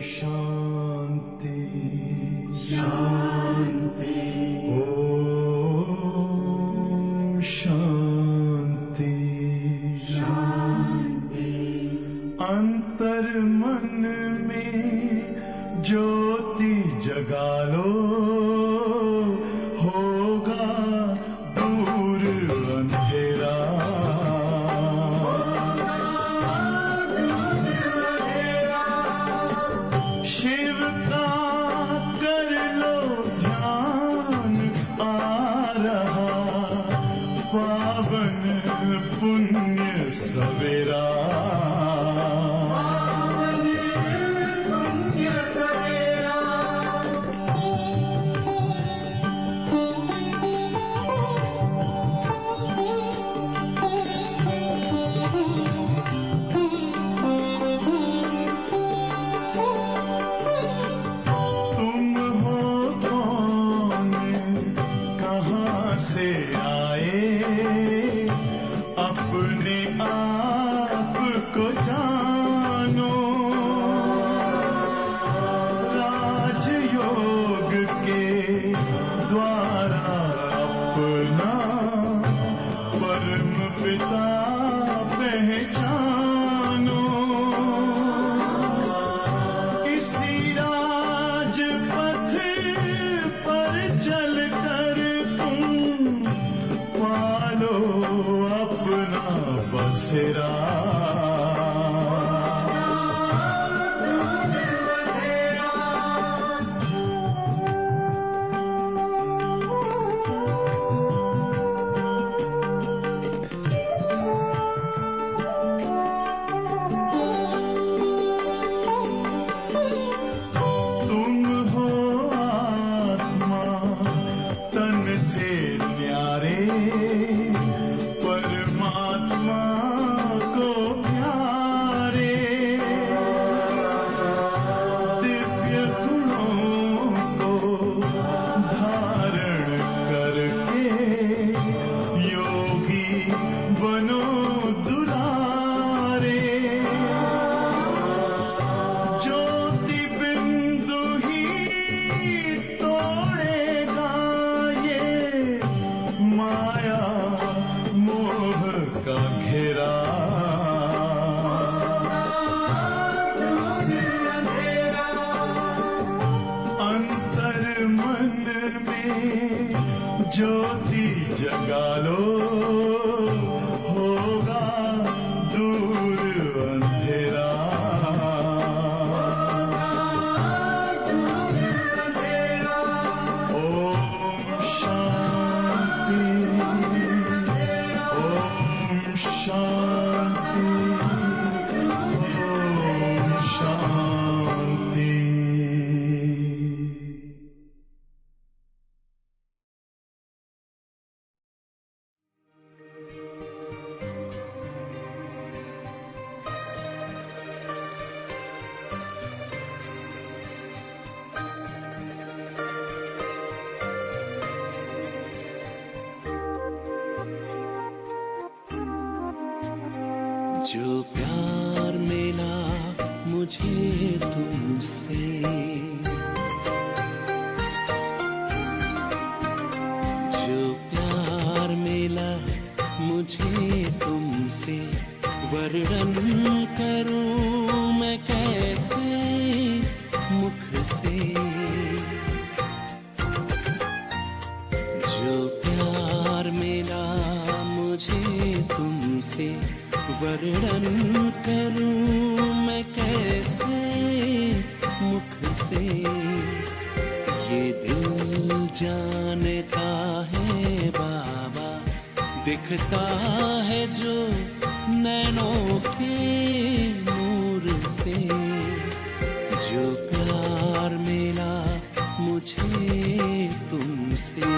शांति शांति ओम शांति शांति। अंतर मन में ज्योति जगा लो, होगा दूर अंधेरा। शिव का कर लो ध्यान, आ रहा पावन पुण्य सवेरा। से आए अपने आप को जानो, राजयोग के द्वारा अपना परम पिता पहचानो। इसी राजपथ पर चलकर पालो अपना बसेरा। तुम हो आत्मा तन से न्यारे, परमात्मा को प्यारे। दिव्य गुणों को धारण करके योगी बनो दुलारे। ज्योति बिंदु ही तोड़ेगा ये माया मोह का घेरा। अंतर मन में ज्योति जगा लो, होगा दूर अंधेरा। ओम शांति ओम शांति ओम शांति। जो प्यार मिला मुझे तुमसे, जो प्यार मिला मुझे तुमसे, वर्णन करूं मैं कैसे मुख से। जो प्यार मिला मुझे तुमसे, वर्णन करूं मैं कैसे मुख से। ये दिल जानता है बाबा, दिखता है जो नैनों के नूर से। जो प्यार मिला मुझे तुमसे।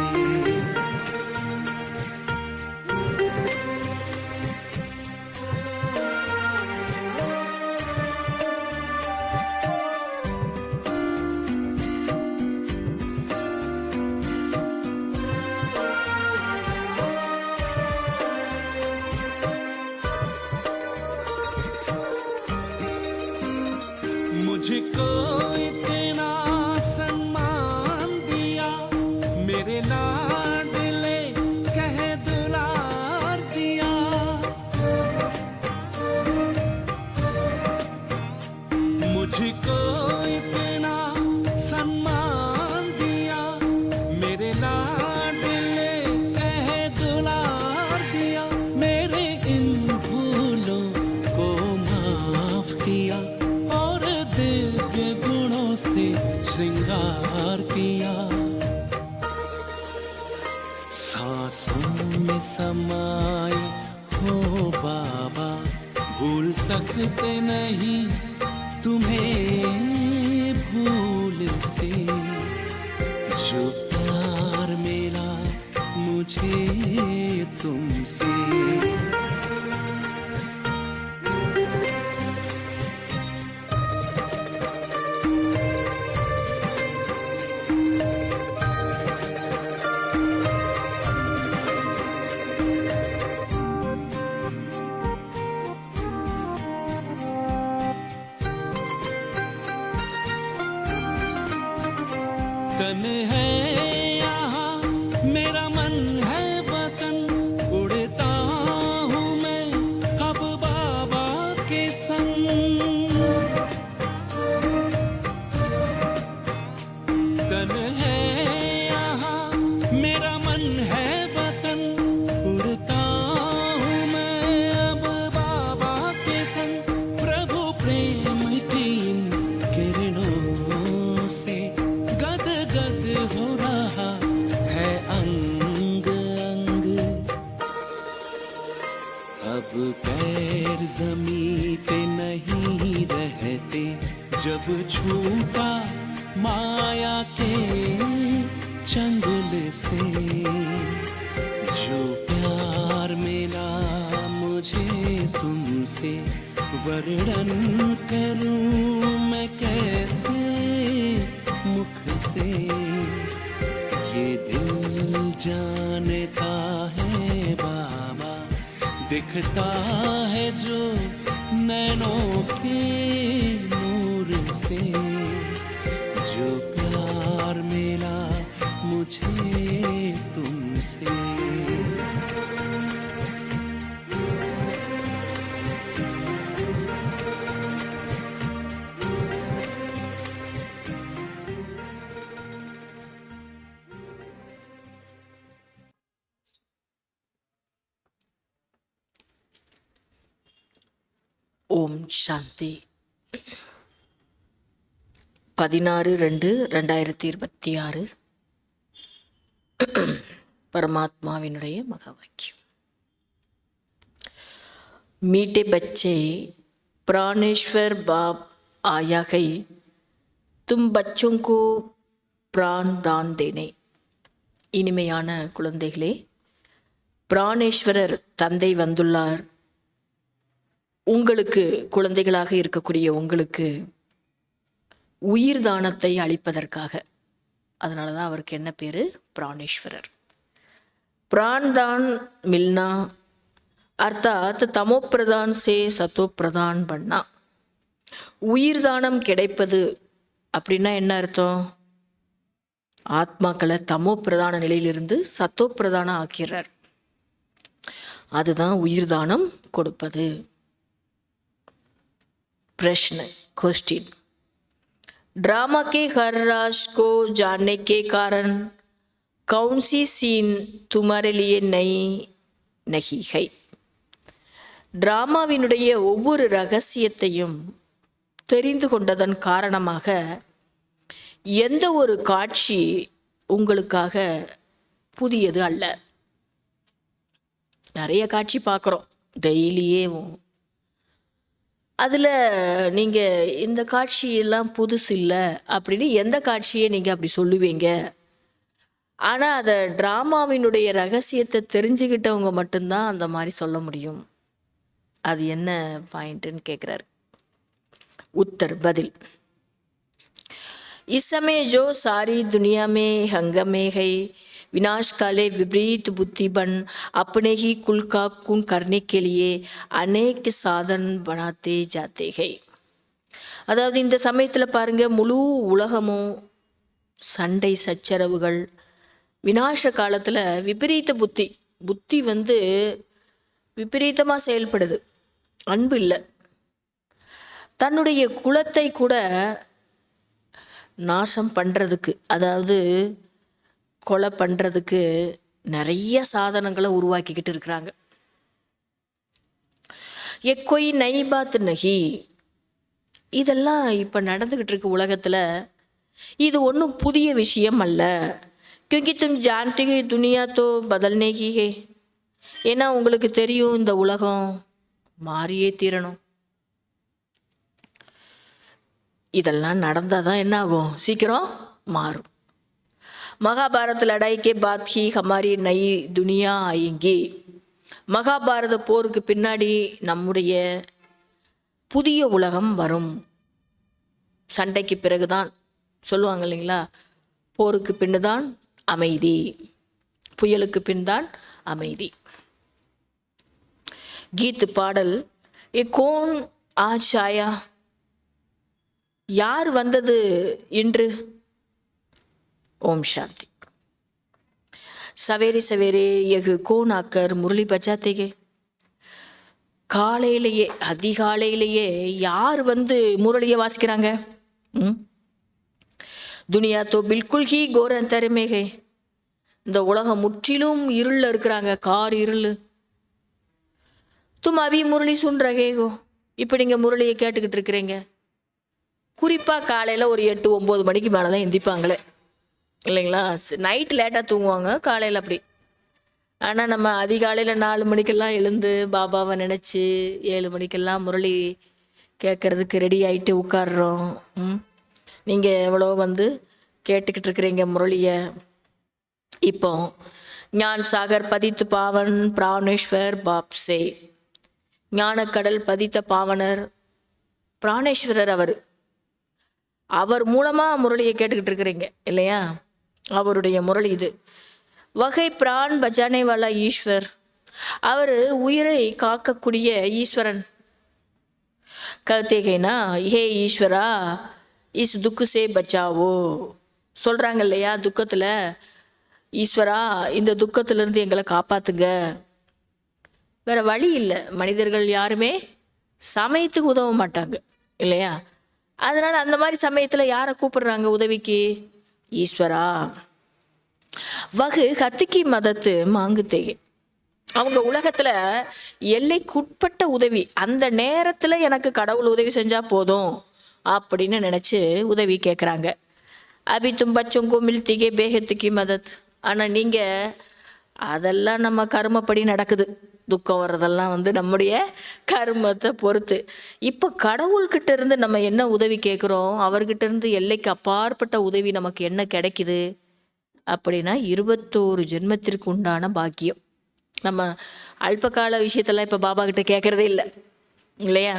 मुझको इतना सम्मान दिया, मेरे लाडले कह दुलार दिया। मुझको इतना सम्मान दिया, मेरे लाडले कह दुलार दिया। मेरे इन भूलों को माफ किया और दिव्य गुणों से श्रृंगार किया। सांसों में समाए हो बाबा, भूल सकते नहीं तुम्हें भूल से। जो प्यार मिला मुझे तुमसे, तन है यहाँ मेरा मन है वतन, उड़ता हूँ मैं अब बाबा के संग। तन है यहाँ मेरा मन है वतन, उड़ता हूँ मैं अब बाबा के संग। प्रभु प्रेम की इन किरणों से गद गद हो रहा है अंग अंग। अब पैर जमीन पे नहीं रहते, जब छूटा माया के चंगुल से। जो प्यार मिला मुझे तुमसे, वर्णन करूं मैं कैसे मुख से। ये दिल जानता है बाबा, दिखता है जो नैनों के नूर से। जो प्यार मिला मुझे तुमसे। ஓம் சாந்தி. 16/2/2026 परमात्माविनुடைய महा वाक्यम। मीठे बच्चे, प्राणेश्वर बाप आया है तुम बच्चों को प्राण दान देने। இனிமையான குழந்தைகளே, பிராணேஸ்வரர் தந்தை வந்துள்ளார் உங்களுக்கு, குழந்தைகளாக இருக்கக்கூடிய உங்களுக்கு உயிர் தானத்தை அளிப்பதற்காக. அதனால தான் அவருக்கு என்ன பேர்? பிராணேஸ்வரர்। பிரான்தான் மில்னா அர்த்தாத் தமோ பிரதான் சே சத்தோ பிரதான் பண்ணா। உயிர் தானம் கிடைப்பது அப்படின்னா என்ன அர்த்தம்? ஆத்மாக்களை தமோ பிரதான நிலையிலிருந்து சத்தோ பிரதான ஆக்கிறார், அதுதான் உயிர் தானம் கொடுப்பது। प्रश्न क्वेश्चन, ड्रामा के हर राज को जानने के कारण कौन सी सीन तुम्हारे लिए नई नहीं है? டிராமாவினுடைய ஒவ்வொரு ரகசியத்தையும் தெரிந்து கொண்டதன் காரணமாக எந்த ஒரு காட்சி உங்களுக்காக புதியது அல்ல। நிறைய காட்சி பார்க்குறோம் டெய்லியே, அதில் நீங்கள் இந்த காட்சியெல்லாம் புதுசு இல்லை அப்படின்னு எந்த காட்சியை நீங்கள் அப்படி சொல்லுவீங்க? ஆனால் அதை ட்ராமாவினுடைய ரகசியத்தை தெரிஞ்சுக்கிட்டவங்க மட்டும்தான் அந்த மாதிரி சொல்ல முடியும்। அது என்ன பாயிண்ட்டுன்னு கேட்குறாரு। उत्तर बदल, इस समय जो सारी दुनिया में हंगामे है, विनाश काले विपरीत बुद्धि बन अपने ही कुल का खून करने के लिए अनेक साधन बनाते जाते हैं। அதாவது இந்த சமயத்தில் பாருங்க, முழு உலகமும் சண்டை சச்சரவுகள், விநாச காலத்தில் விபரீத புத்தி புத்தி வந்து விபரீதமாக செயல்படுது. அன்பு இல்லை. தன்னுடைய குலத்தை கூட நாசம் பண்ணுறதுக்கு, அதாவது கொலை பண்ணுறதுக்கு நிறைய சாதனங்களை உருவாக்கிக்கிட்டு இருக்கிறாங்க. எக்கொய் நைபாத் நகி, இதெல்லாம் இப்போ நடந்துக்கிட்டு இருக்கு உலகத்தில். இது ஒன்றும் புதிய விஷயம் அல்ல. क्योंकि तुम जानते हो दुनिया तो बदलने की है. ஏன்னா உங்களுக்கு தெரியும் இந்த உலகம் மாறியே தீரணும். இதெல்லாம் நடந்தால் தான் என்ன ஆகும், சீக்கிரம் மாறும். महाभारत लड़ाई के बाद ही हमारी नई दुनिया आएंगी. மகாபாரத போருக்கு பின்னாடி நம்முடைய புதிய உலகம் வரும். சண்டைக்கு பிறகுதான் சொல்லுவாங்க இல்லைங்களா, போருக்கு பின்னுதான் அமைதி, புயலுக்கு பின் தான் அமைதி. கீத் பாடல், ஏ கோன் ஆஜ் ஆயா, யார் வந்தது இன்று? ஓம் சாந்தி. சவேரே சவேரே எகு கோன் ஆக்கர் முரளி பஜாத்தேகே, காலையிலேயே அதிகாலையிலேயே யார் வந்து முரளியை வாசிக்கிறாங்க? துனியா தோ பில்குல் ஹி கோர் அந்தர் में है. இந்த உலகம் முற்றிலும் இருளில் இருக்கிறாங்க, கார் இருள். தும் அபி முரளி சுன் ரஹே ஹோ, இப்போ நீங்கள் முரளியை கேட்டுக்கிட்டு இருக்கிறீங்க. குறிப்பாக காலையில் ஒரு 8-9 மணிக்கு மேலே தான் எந்திப்பாங்களே இல்லைங்களா. நைட்டு லேட்டாக தூங்குவாங்க, காலையில் அப்படி. ஆனால் நம்ம அதிகாலையில் 4 மணிக்கெல்லாம் எழுந்து பாபாவை நினச்சி 7 மணிக்கெல்லாம் முரளி கேட்குறதுக்கு ரெடி ஆகிட்டு உட்காடுறோம். நீங்கள் எவ்வளோ வந்து கேட்டுக்கிட்டு இருக்கிறீங்க முரளியை. இப்போ ஞான் சாகர் பதித்து பாவன் பிராணேஸ்வர் பாப்சே, ஞானக்கடல் பதித்த பாவனர் பிராணேஸ்வரர் அவர் மூலமாக முரளியை கேட்டுக்கிட்டு இருக்கிறீங்க இல்லையா. அவருடைய முரளி இது. வகை பிரான் பஜானே வாலா ஈஸ்வர், அவர் உயிரை காக்கக்கூடிய ஈஸ்வரன். கத்தேகைனா ஹே ஈஸ்வரா இஸ் துக்கு சே பச்சாவோ, சொல்கிறாங்க இல்லையா துக்கத்தில், ஈஸ்வரா இந்த துக்கத்திலிருந்து எங்களை காப்பாற்றுங்க. வேறு வழி இல்லை, மனிதர்கள் யாருமே சமயத்துக்கு உதவ மாட்டாங்க இல்லையா. அதனால் அந்த மாதிரி சமயத்தில் யாரை கூப்பிடுறாங்க உதவிக்கு? ஈஸ்வரா. வகு ஹத்திக்கு மதத்து மாங்குத்தேகே, அவங்க உலகத்தில் எல்லைக்குட்பட்ட உதவி, அந்த நேரத்தில் எனக்கு கடவுள் உதவி செஞ்சால் போதும் அப்படின்னு நினச்சி உதவி கேட்குறாங்க. அபி தும் பச்சோங்கோ மில்திகே பேகத்துக்கு மதத், ஆனால் நீங்கள் அதெல்லாம் நம்ம கர்மப்படி நடக்குது. துக்கம் வர்றதெல்லாம் வந்து நம்முடைய கர்மத்தை பொறுத்து. இப்போ கடவுள்கிட்ட இருந்து நம்ம என்ன உதவி கேட்குறோம், அவர்கிட்ட இருந்து எல்லைக்கு அப்பாற்பட்ட உதவி நமக்கு என்ன கிடைக்குது அப்படின்னா 21 ஜென்மத்திற்கு உண்டான பாக்கியம். நம்ம அல்பகால விஷயத்தெல்லாம் இப்போ பாபா கிட்ட கேட்குறதே இல்லை இல்லையா.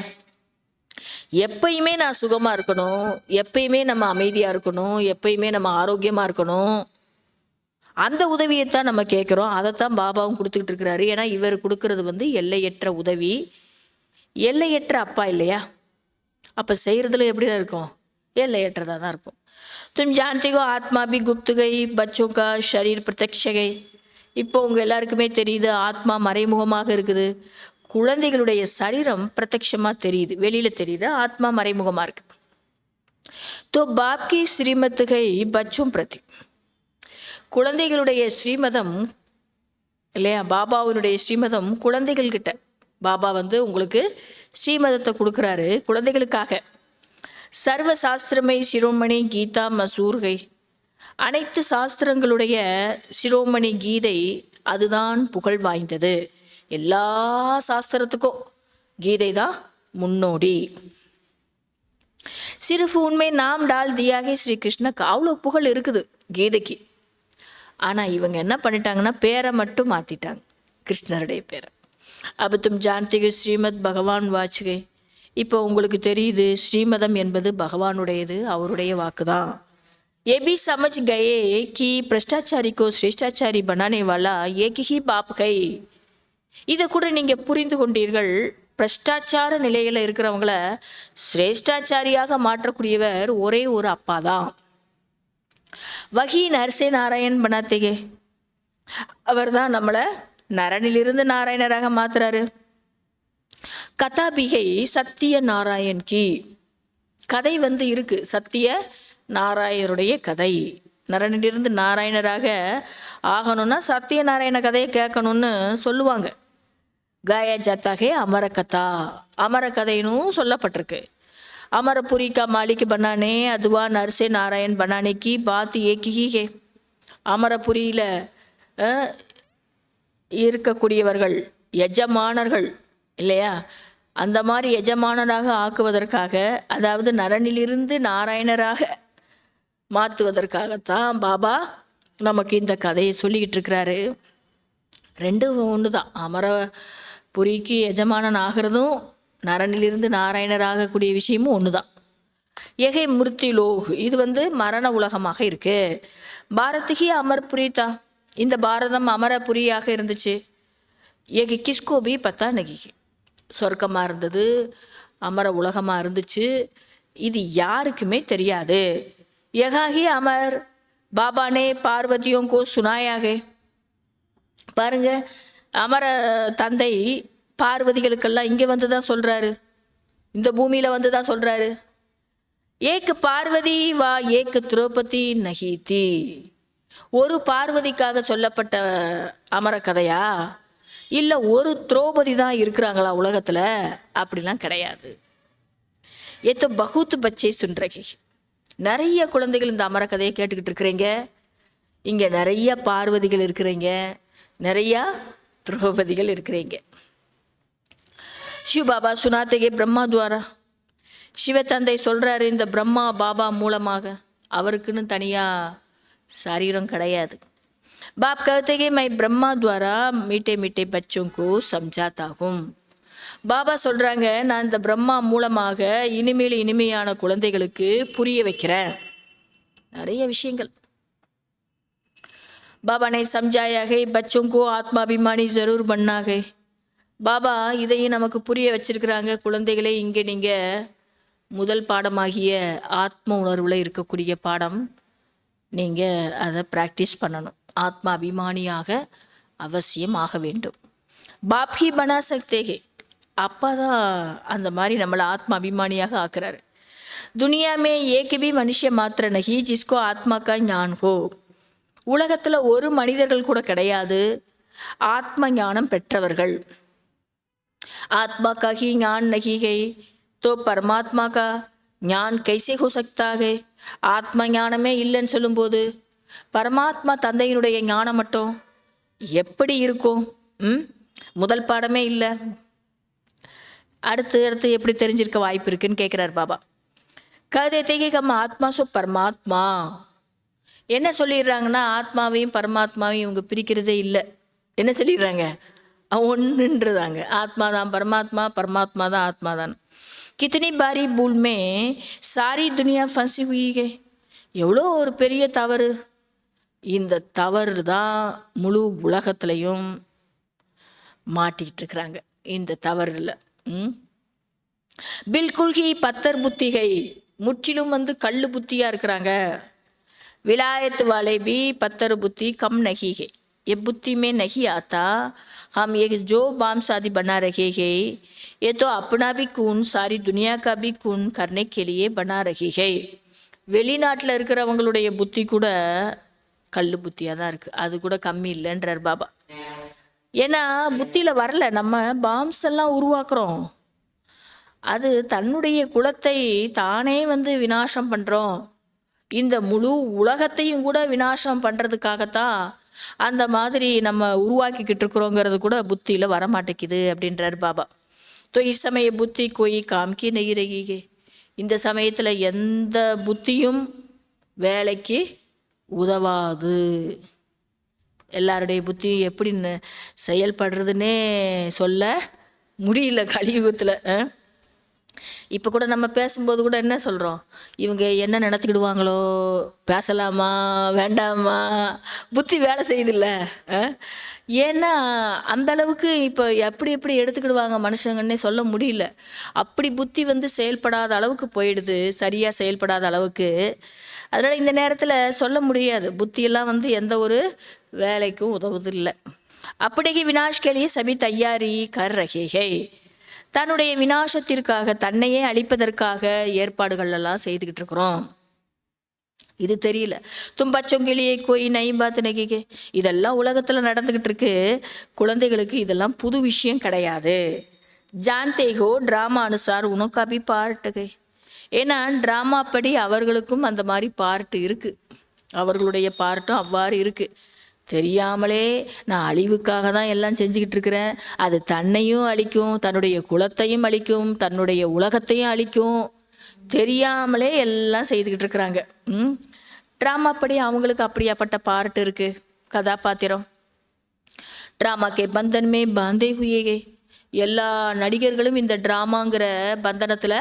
எப்பயுமே நான் சுகமாக இருக்கணும், எப்பயுமே நம்ம அமைதியாக இருக்கணும், எப்பயுமே நம்ம ஆரோக்கியமாக இருக்கணும், அந்த உதவியைத்தான் நம்ம கேட்குறோம். அதைத்தான் பாபாவும் கொடுத்துக்கிட்டு இருக்கிறாரு. ஏன்னா இவர் கொடுக்கறது வந்து எல்லையற்ற உதவி, எல்லையற்ற அப்பா இல்லையா. அப்போ செய்கிறதுல எப்படி தான் இருக்கும், எல்லையற்றதாக தான் இருக்கும். तुम जानते हो आत्मा भी गुप्त गई, बच्चों का शरीर प्रत्यक्ष गई. இப்போ உங்கள் எல்லாருக்குமே தெரியுது, ஆத்மா மறைமுகமாக இருக்குது, குழந்தைகளுடைய சரீரம் பிரத்யட்சமாக தெரியுது, வெளியில் தெரியுது, ஆத்மா மறைமுகமாக இருக்கு. तो बाप की श्रीमत गई बच्चों प्रति, குழந்தைகளுடைய ஸ்ரீமதம் இல்லையா, பாபாவினுடைய ஸ்ரீமதம் குழந்தைகள்கிட்ட. பாபா வந்து உங்களுக்கு ஸ்ரீமதத்தை கொடுக்குறாரு குழந்தைகளுக்காக. சர்வ சாஸ்திரமை சிரோமணி கீதா மசூர்கை, அனைத்து சாஸ்திரங்களுடைய சிரோமணி கீதை அதுதான் புகழ் வாய்ந்தது. எல்லா சாஸ்திரத்துக்கும் கீதை தான் முன்னோடி. சிறுஃபு உண்மை நாம் டால் தியாகி ஸ்ரீ கிருஷ்ணக்கு, அவ்வளோ புகழ் இருக்குது கீதைக்கு. ஆனால் இவங்க என்ன பண்ணிட்டாங்கன்னா பேரை மட்டும் மாற்றிட்டாங்க, கிருஷ்ணருடைய பேரை. அப்போ தும் ஜான்திகை ஸ்ரீமத் பகவான் வாச்சுகை, இப்போ உங்களுக்கு தெரியுது ஸ்ரீமதம் என்பது பகவானுடையது, அவருடைய வாக்கு தான். ये भी समझ गए कि भ्रष्टाचारी को श्रेष्ठाचारी बनाने वाला एक ही बाप है. இதை கூட நீங்கள் புரிந்து கொண்டீர்கள், பிரஷ்டாச்சார நிலையில் இருக்கிறவங்கள சிரேஷ்டாச்சாரியாக மாற்றக்கூடியவர் ஒரே ஒரு அப்பா தான். வகி நரசே நாராயண் பனாத்தேகே, அவர் தான் நம்மளை நரனிலிருந்து நாராயணராக மாத்துறாரு. கதாபிகை சத்திய நாராயண் கி, கதை இருக்கு, சத்திய நாராயணருடைய கதை. நரனிலிருந்து நாராயணராக ஆகணும்னா சத்திய நாராயண கதையை கேட்கணும்னு சொல்லுவாங்க. காயா ஜாத்தாகே அமர கதா, அமர கதைனும் சொல்லப்பட்டிருக்கு. அமரபுரி கா மாலிக் பனானே அதுவா நரசே நாராயண் பனானே கி பாத் ஏக் ஹி ஹே. அமரபுரியில் இருக்கக்கூடியவர்கள் எஜமானர்கள் இல்லையா, அந்த மாதிரி எஜமானராக ஆக்குவதற்காக, அதாவது நரனிலிருந்து நாராயணராக மாற்றுவதற்காகத்தான் பாபா நமக்கு இந்த கதையை சொல்லிக்கிட்டு இருக்கிறாரு. ரெண்டும் ஒன்று தான். அமரபுரிக்கு எஜமானன் ஆகிறதும் நரனிலிருந்து நாராயணராகக்கூடிய விஷயமும் ஒன்று தான். ஏகை மிருத்தி லோக், இது மரண உலகமாக இருக்கு. பாரதிகி அமர்புரி தான், இந்த பாரதம் அமரபுரியாக இருந்துச்சு. ஏகி கிஸ்கோபி பத்தா நகி, சொர்க்கமாக இருந்தது, அமர உலகமாக இருந்துச்சு, இது யாருக்குமே தெரியாது. யகாஹி அமர் பாபானே பார்வதியோं को सुनायागे. பாருங்க, அமர தந்தை பார்வதிகளுக்கெல்லாம் இங்கே தான் சொல்கிறாரு, இந்த பூமியில் தான் சொல்கிறாரு. ஏக் பார்வதி வா ஏக் திரௌபதி நஹி தி, ஒரு பார்வதிக்காக சொல்லப்பட்ட அமர கதையா, இல்லை ஒரு திரௌபதி தான் இருக்கிறாங்களா உலகத்தில்? அப்படிலாம் கிடையாது. ஏதோ பகுத் பச்சை சுன்றகி, நிறைய குழந்தைகள் இந்த அமர கதையை கேட்டுக்கிட்டு இருக்கிறீங்க. இங்கே நிறைய பார்வதிகள் இருக்கிறீங்க, நிறையா திரௌபதிகள் இருக்கிறீங்க. சிவ பாபா சுனாத்தேகே பிரம்மா துவாரா, சிவ தந்தை சொல்கிறாரு இந்த பிரம்மா பாபா மூலமாக, அவருக்குன்னு தனியாக சரீரம் கிடையாது. बाप कहते कि मैं ब्रह्मा द्वारा मीठे मीठे बच्चों को समझाता हूँ. பாபா சொல்கிறாங்க, நான் இந்த பிரம்மா மூலமாக இனிமேல் இனிமையான குழந்தைகளுக்கு புரிய வைக்கிறேன் நிறைய விஷயங்கள். பாபா ने समझाया है बच्चों को आत्माभिमानी जरूर बनना है. பாபா இதையும் நமக்கு புரிய வச்சிருக்கிறாங்க. குழந்தைகளே, இங்கே நீங்கள் முதல் பாடமாகிய ஆத்ம உணர்வில் இருக்கக்கூடிய பாடம், நீங்கள் அதை ப்ராக்டிஸ் பண்ணணும். ஆத்மா அபிமானியாக அவசியம் ஆக வேண்டும். பாப் ஹி பனா சக்தே ஹே, அப்பா தான் அந்த மாதிரி நம்மளை ஆத்மா அபிமானியாக ஆக்குறாரு. துனியா மே ஏக் பி மனுஷ மாத்திர நஹி ஜிஸ்கோ ஆத்மா கா ஞான் ஹோ, உலகத்தில் ஒரு மனிதர்கள் கூட கிடையாது ஆத்ம ஞானம் பெற்றவர்கள். ஆத்மா கா ஹி ஞான் நஹி ஹை தோ பரமாத்மா கா ஞான் கைசே ஹோ சக்தா ஹை. ஆத்ம ஞானமே இல்லைன்னு சொல்லும்போது பரமாத்மா தந்தையினுடைய ஞானம் மட்டும் எப்படி இருக்கும்? முதல் பாடமே இல்லை, அடுத்து அடுத்து எப்படி தெரிஞ்சிருக்க வாய்ப்பு இருக்குன்னு கேட்குறார் பாபா. கதேத்தேகி கம் ஆத்மா சோ பரமாத்மா, என்ன சொல்லிடுறாங்கன்னா ஆத்மாவையும் பரமாத்மாவையும் இவங்க பிரிக்கிறதே இல்லை. என்ன சொல்லிடுறாங்க? ஒன்றுன்றதாங்க. ஆத்மா தான் பரமாத்மா, பரமாத்மா தான் ஆத்மா தான். கித்தனி பாரி பூல்மே சாரி துனியா ஃபன்சி ஹுயி, எவ்வளோ ஒரு பெரிய தவறு. இந்த தவறு தான் முழு உலகத்துலையும் மாட்டிக்கிட்டு இருக்கிறாங்க. இந்த தவறில் பில்குல் ஹி பத்தர் புத்திகை, முற்றிலும் கல் புத்தியாக இருக்கிறாங்க. விலாயத்து வாலே பி பத்தர் புத்தி கம் நஹி ஹே, ये बुद्धि में नहीं आता. हम ये जो बाम शादी बना रहे हैं ये तो अपना भी खून सारी दुनिया का भी खून करने के लिए बना रही है. வெளிநாட்டில் இருக்கிறவங்களுடைய புத்தி கூட கல் புத்தியாக தான் இருக்குது, அது கூட கம்மி இல்லைன்றார் பாபா. ஏன்னா புத்தியில் வரல, நம்ம பாம்ஸ் எல்லாம் உருவாக்குறோம், அது தன்னுடைய குலத்தை தானே விநாசம் பண்ணுறோம். இந்த முழு உலகத்தையும் கூட விநாசம் பண்ணுறதுக்காகத்தான் அந்த மாதிரி நம்ம உருவாக்கிக்கிட்டு இருக்கிறோங்கிறது கூட புத்தியில் வரமாட்டேங்குது அப்படின்றார் பாபா. தோ இச்சமய புத்தி கோய் காமிக்கி நெய்கிறீங்க, இந்த சமயத்தில் எந்த புத்தியும் வேலைக்கு உதவாது. எல்லாருடைய புத்தியும் எப்படி செயல்படுறதுன்னே சொல்ல முடியல கலியுகத்தில். இப்போ கூட நம்ம பேசும்போது கூட என்ன சொல்கிறோம், இவங்க என்ன நினச்சிக்கிடுவாங்களோ, பேசலாமா வேண்டாமா, புத்தி வேலை செய்யுதுல்ல. அஹ்? ஏன்னா அந்த அளவுக்கு இப்போ எப்படி எப்படி எடுத்துக்கிடுவாங்க மனுஷங்கன்னே சொல்ல முடியல. அப்படி புத்தி வந்து செயல்படாத அளவுக்கு போயிடுது, சரியாக செயல்படாத அளவுக்கு. அதனால் இந்த நேரத்தில் சொல்ல முடியாது, புத்தியெல்லாம் வந்து எந்த ஒரு வேலைக்கும் உதவுதில்லை. அப்படிக்கு வினாஷ் के लिए सभी तैयारी कर रहे हैं. தன்னுடைய வினாசத்திற்காக, தன்னையே அழிப்பதற்காக ஏற்பாடுகள் எல்லாம் செய்துக்கிட்டு இருக்கிறோம். இது தெரியல. தும் பச்சொங்கிலியே கோய் நை பாத்து நெகிகே, இதெல்லாம் உலகத்தில் நடந்துக்கிட்டு இருக்கு. குழந்தைகளுக்கு இதெல்லாம் புது விஷயம் கிடையாது. ஜான்தேகோ ட்ராமா அனுசார் உனக்கு அபி பார்ட்டுகை. ஏன்னா ட்ராமா படி அவர்களுக்கும் அந்த மாதிரி பார்ட்டு இருக்குது, அவர்களுடைய பார்ட்டும் அவ்வாறு இருக்குது. தெரியாமலே நான் அழிவுக்காக தான் எல்லாம் செஞ்சுக்கிட்டு இருக்கிறேன், அது தன்னையும் அழிக்கும், தன்னுடைய குலத்தையும் அழிக்கும், தன்னுடைய உலகத்தையும் அழிக்கும், தெரியாமலே எல்லாம் செய்துக்கிட்டு இருக்கிறாங்க. ட்ராமா படி அவங்களுக்கு அப்படியாப்பட்ட பார்ட் இருக்குது, கதாபாத்திரம். ட்ராமாக்கே பந்தன்மே பாந்தே ஹுயேகே. எல்லா நடிகர்களும் இந்த ட்ராமாங்கிற பந்தனத்தில்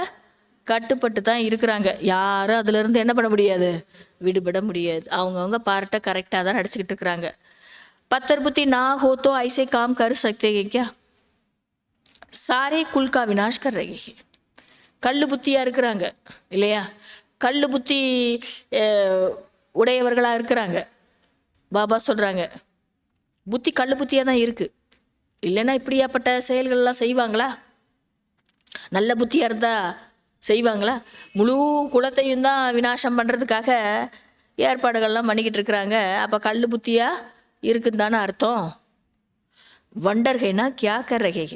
கட்டுப்பட்டு தான் இருக்கிறாங்க. யாரும் அதிலிருந்து என்ன பண்ண முடியாது, விடுபட முடியாது. அவங்கவுங்க பார்ட்டை கரெக்டாக தான் நடிச்சுக்கிட்டு இருக்கிறாங்க. பத்தர் புத்தி ना हो तो ऐसे काम कर सकते हैं क्या? सारे कुल का विनाश कर रहे हैं. கல்லு புத்தியாக இருக்கிறாங்க இல்லையா, கல்லு புத்தி உடையவர்களாக இருக்கிறாங்க. பாபா சொல்கிறாங்க புத்தி கல்லு புத்தியாக தான் இருக்குது, இல்லைன்னா இப்படியாப்பட்ட செயல்கள்லாம் செய்வாங்களா? நல்ல புத்தியாக இருந்தால் செய்வாங்களா? முழு குலத்தையும் தான் விநாசம் பண்ணுறதுக்காக ஏற்பாடுகள்லாம் பண்ணிக்கிட்டு இருக்கிறாங்க. அப்போ கல் புத்தியாக இருக்குன்னு தானே அர்த்தம். வண்டர்கைனா கியா கர்றகே.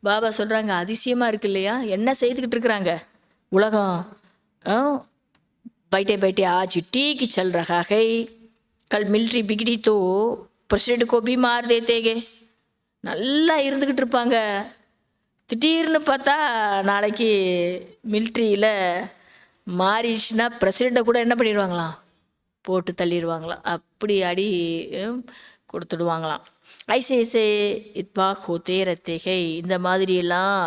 பாபா சொல்கிறாங்க அதிசயமாக இருக்கு இல்லையா, என்ன செய்துக்கிட்டு இருக்கிறாங்க உலகம். बैठे बैठे आज ठीक चल रहा है, कल मिलिट्री बिगड़ी तो प्रेसिडेंट को भी मार देते गे. நல்லா இருந்துக்கிட்டு இருப்பாங்க, திடீர்னு பார்த்தா நாளைக்கு மிலிட்ரியில் மாறிடுச்சுன்னா பிரசிடெண்ட்டை கூட என்ன பண்ணிடுவாங்களாம், போட்டு தள்ளிடுவாங்களாம், அப்படி அடி கொடுத்துடுவாங்களாம். ஐசே ஐசே இத்வா ஹோத்தே ரத்தேகை. இந்த மாதிரியெல்லாம்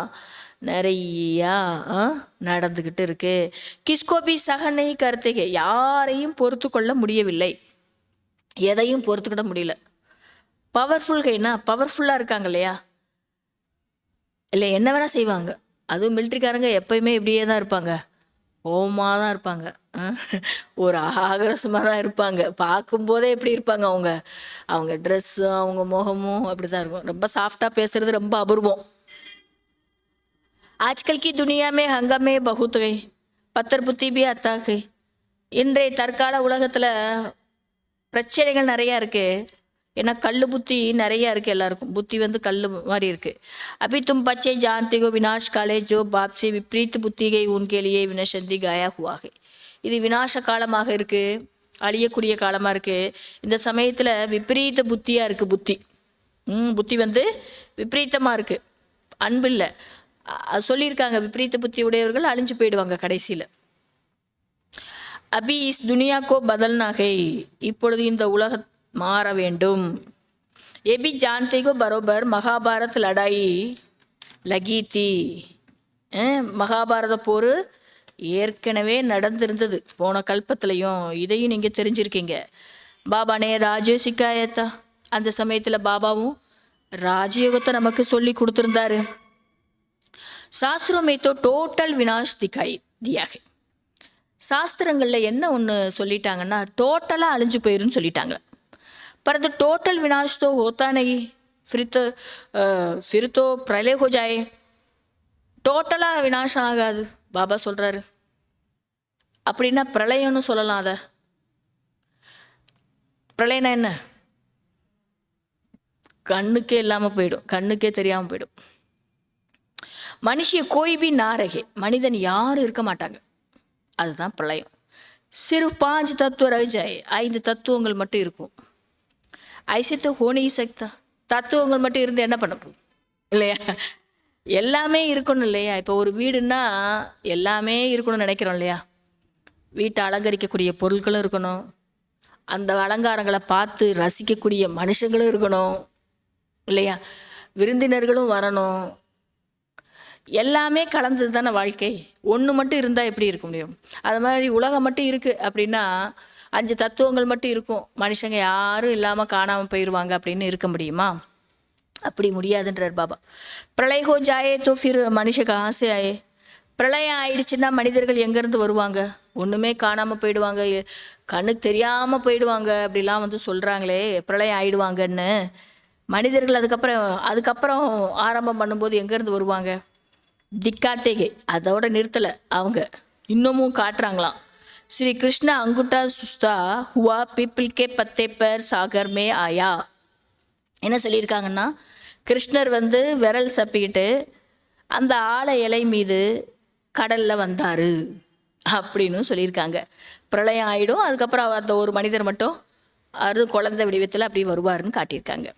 நிறையா நடந்துக்கிட்டு இருக்கு. கிஸ்கோபி சகனை கருத்தேகை. யாரையும் பொறுத்து கொள்ள முடியவில்லை, எதையும் பொறுத்துக்கிட முடியல. பவர்ஃபுல்கைனா பவர்ஃபுல்லாக இருக்காங்க இல்லையா, இல்லை என்ன வேணால் செய்வாங்க. அதுவும் மிலிட்ரிக்காரங்க எப்பயுமே இப்படியே தான் இருப்பாங்க, கோவமாக தான் இருப்பாங்க, ஒரு ஆக்ரோஷமாக தான் இருப்பாங்க. பார்க்கும்போதே எப்படி இருப்பாங்க அவங்க, அவங்க ட்ரெஸ்ஸு அவங்க முகமும் அப்படி தான் இருக்கும். ரொம்ப சாஃப்டாக பேசுகிறது ரொம்ப அபூர்வம். ஆஜ்கல் கி துனியாமே ஹங்கமே பகுத்கை பத்தர் புத்தி பி அத்தாகை. இன்றைய தற்கால உலகத்தில் பிரச்சனைகள் நிறையா இருக்குது. ஏன்னா கல் புத்தி நிறையா இருக்குது, எல்லாருக்கும் புத்தி வந்து கல் மாதிரி இருக்குது. अभी तुम बच्चे जानते हो विनाश काले जो बाप से विपरीत बुद्धि गई उनके लिए विनशंति गाया हुआ है. இது விநாச காலமாக இருக்குது, அழியக்கூடிய காலமாக இருக்குது. இந்த சமயத்தில் விபரீத புத்தியாக இருக்குது. புத்தி வந்து விபரீதமாக இருக்குது, அன்பு இல்லை. அது சொல்லியிருக்காங்க, விபரீத புத்தி உடையவர்கள் அழிஞ்சு போயிடுவாங்க கடைசியில். அபி இஸ் துனியா கோ பதல்னா ஹை. இப்பொழுது இந்த உலக மாற வேண்டும். ये भी जानते को बरोबर महाभारत लड़ाई लगी थी. மகாபாரத போர் ஏற்கனவே நடந்திருந்தது போன கல்பத்துலேயும், இதையும் நீங்கள் தெரிஞ்சிருக்கீங்க. பாபானே ராஜ்ய சிக்காயத்தா. அந்த சமயத்தில் பாபாவும் ராஜயோகத்தை நமக்கு சொல்லி கொடுத்துருந்தாரு. சாஸ்திரமே தோ டோட்டல் வினாஷ் திகாய் தியாக. சாஸ்திரங்களில் என்ன ஒன்று சொல்லிட்டாங்கன்னா டோட்டலாக அழிஞ்சு போயிருன்னு சொல்லிட்டாங்க. परंतु टोटल विनाश तो होता नहीं, फिर तो प्रलय हो जाए. டோட்டலாக விநாசம் ஆகாது பாபா சொல்கிறாரு. அப்படின்னா பிரளயம்னு சொல்லலாம். அதை பிரளயம்னா என்ன, கண்ணுக்கே இல்லாமல் போயிடும், கண்ணுக்கே தெரியாமல் போயிடும். மனுஷிய கோய்பி நாரகே, மனிதன் யாரும் இருக்க மாட்டாங்க, அதுதான் பிரளயம். சிறு 5 தத்துவ ரஜாய், 5 தத்துவங்கள் மட்டும் இருக்கும். ஐசித்து ஹோனி சக்தா. தத்துவங்கள் மட்டும் இருந்து என்ன பண்ண போகும் இல்லையா, எல்லாமே இருக்கணும் இல்லையா. இப்போ ஒரு வீடுன்னா எல்லாமே இருக்கணும்னு நினைக்கிறோம் இல்லையா. வீட்டை அலங்கரிக்கக்கூடிய பொருட்களும் இருக்கணும், அந்த அலங்காரங்களை பார்த்து ரசிக்கக்கூடிய மனுஷங்களும் இருக்கணும் இல்லையா, விருந்தினர்களும் வரணும். எல்லாமே கலந்தது தானே வாழ்க்கை. ஒன்று மட்டும் இருந்தால் எப்படி இருக்க முடியும்? அது மாதிரி உலகம் மட்டும் இருக்குது அப்படின்னா 5 தத்துவங்கள் மட்டும் இருக்கும். மனுஷங்க யாரும் இல்லாமல் காணாமல் போயிடுவாங்க அப்படின்னு இருக்க முடியுமா? அப்படி முடியாதுன்றார் பாபா. பிரளய ஹோ ஜாயே தோ ஃபிர் மனுஷ கஹாं se ஆயே. பிரளயம் ஆயிடுச்சுன்னா மனிதர்கள் எங்கேருந்து வருவாங்க? ஒன்றுமே காணாமல் போயிடுவாங்க, கண்ணுக்கு தெரியாமல் போயிடுவாங்க அப்படிலாம் வந்து சொல்கிறாங்களே, பிரளயம் ஆயிடுவாங்கன்னு. மனிதர்கள் அதுக்கப்புறம் ஆரம்பம் பண்ணும்போது எங்கேருந்து வருவாங்க? திக்காத்தேகே அதோட நிறுத்தலை, அவங்க இன்னமும் காட்டுறாங்களாம். ஸ்ரீ கிருஷ்ண அங்குட்டா சுஸ்தா ஹுவா பீப்பிள் கே பத்தே பர் சாகர் மே ஆயா. என்ன சொல்லியிருக்காங்கன்னா, கிருஷ்ணர் வந்து விரல் சப்பிக்கிட்டு அந்த ஆலை இலை மீது கடலில் வந்தார் அப்படின்னு சொல்லியிருக்காங்க. பிரளயம் ஆகிடும், அதுக்கப்புறம் அந்த ஒரு மனிதர் மட்டும் அது குழந்தை வடிவத்தில் அப்படி வருவார்னு காட்டியிருக்காங்க.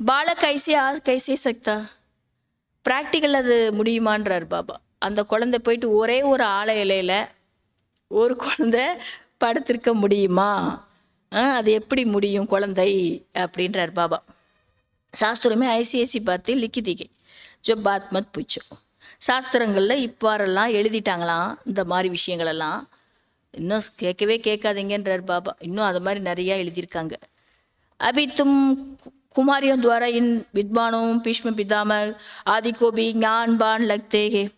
பாலக் கைசே சக்தா, ப்ராக்டிக்கல் அது முடியுமான்றார் பாபா. அந்த குழந்தை போயிட்டு ஒரே ஒரு ஆலை இலையில் ஒரு குழந்தை படுத்திருக்க முடியுமா? அது எப்படி முடியும் குழந்தை அப்படின்றார் பாபா. சாஸ்திரமே ஐசிஐசி பார்த்து லிக்கிதிகை ஜோ பாத் மத் பூச்சோ. சாஸ்திரங்களில் இவ்வாறெல்லாம் எழுதிட்டாங்களாம். இந்த மாதிரி விஷயங்களெல்லாம் இன்னும் கேட்கவே கேட்காதீங்கன்றார் பாபா. இன்னும் அது மாதிரி நிறையா எழுதியிருக்காங்க. अभी तुम कुमारियों द्वारा इन विद्वानों भीष्म पितामह आदि को भी ज्ञान बाण लगते हैं.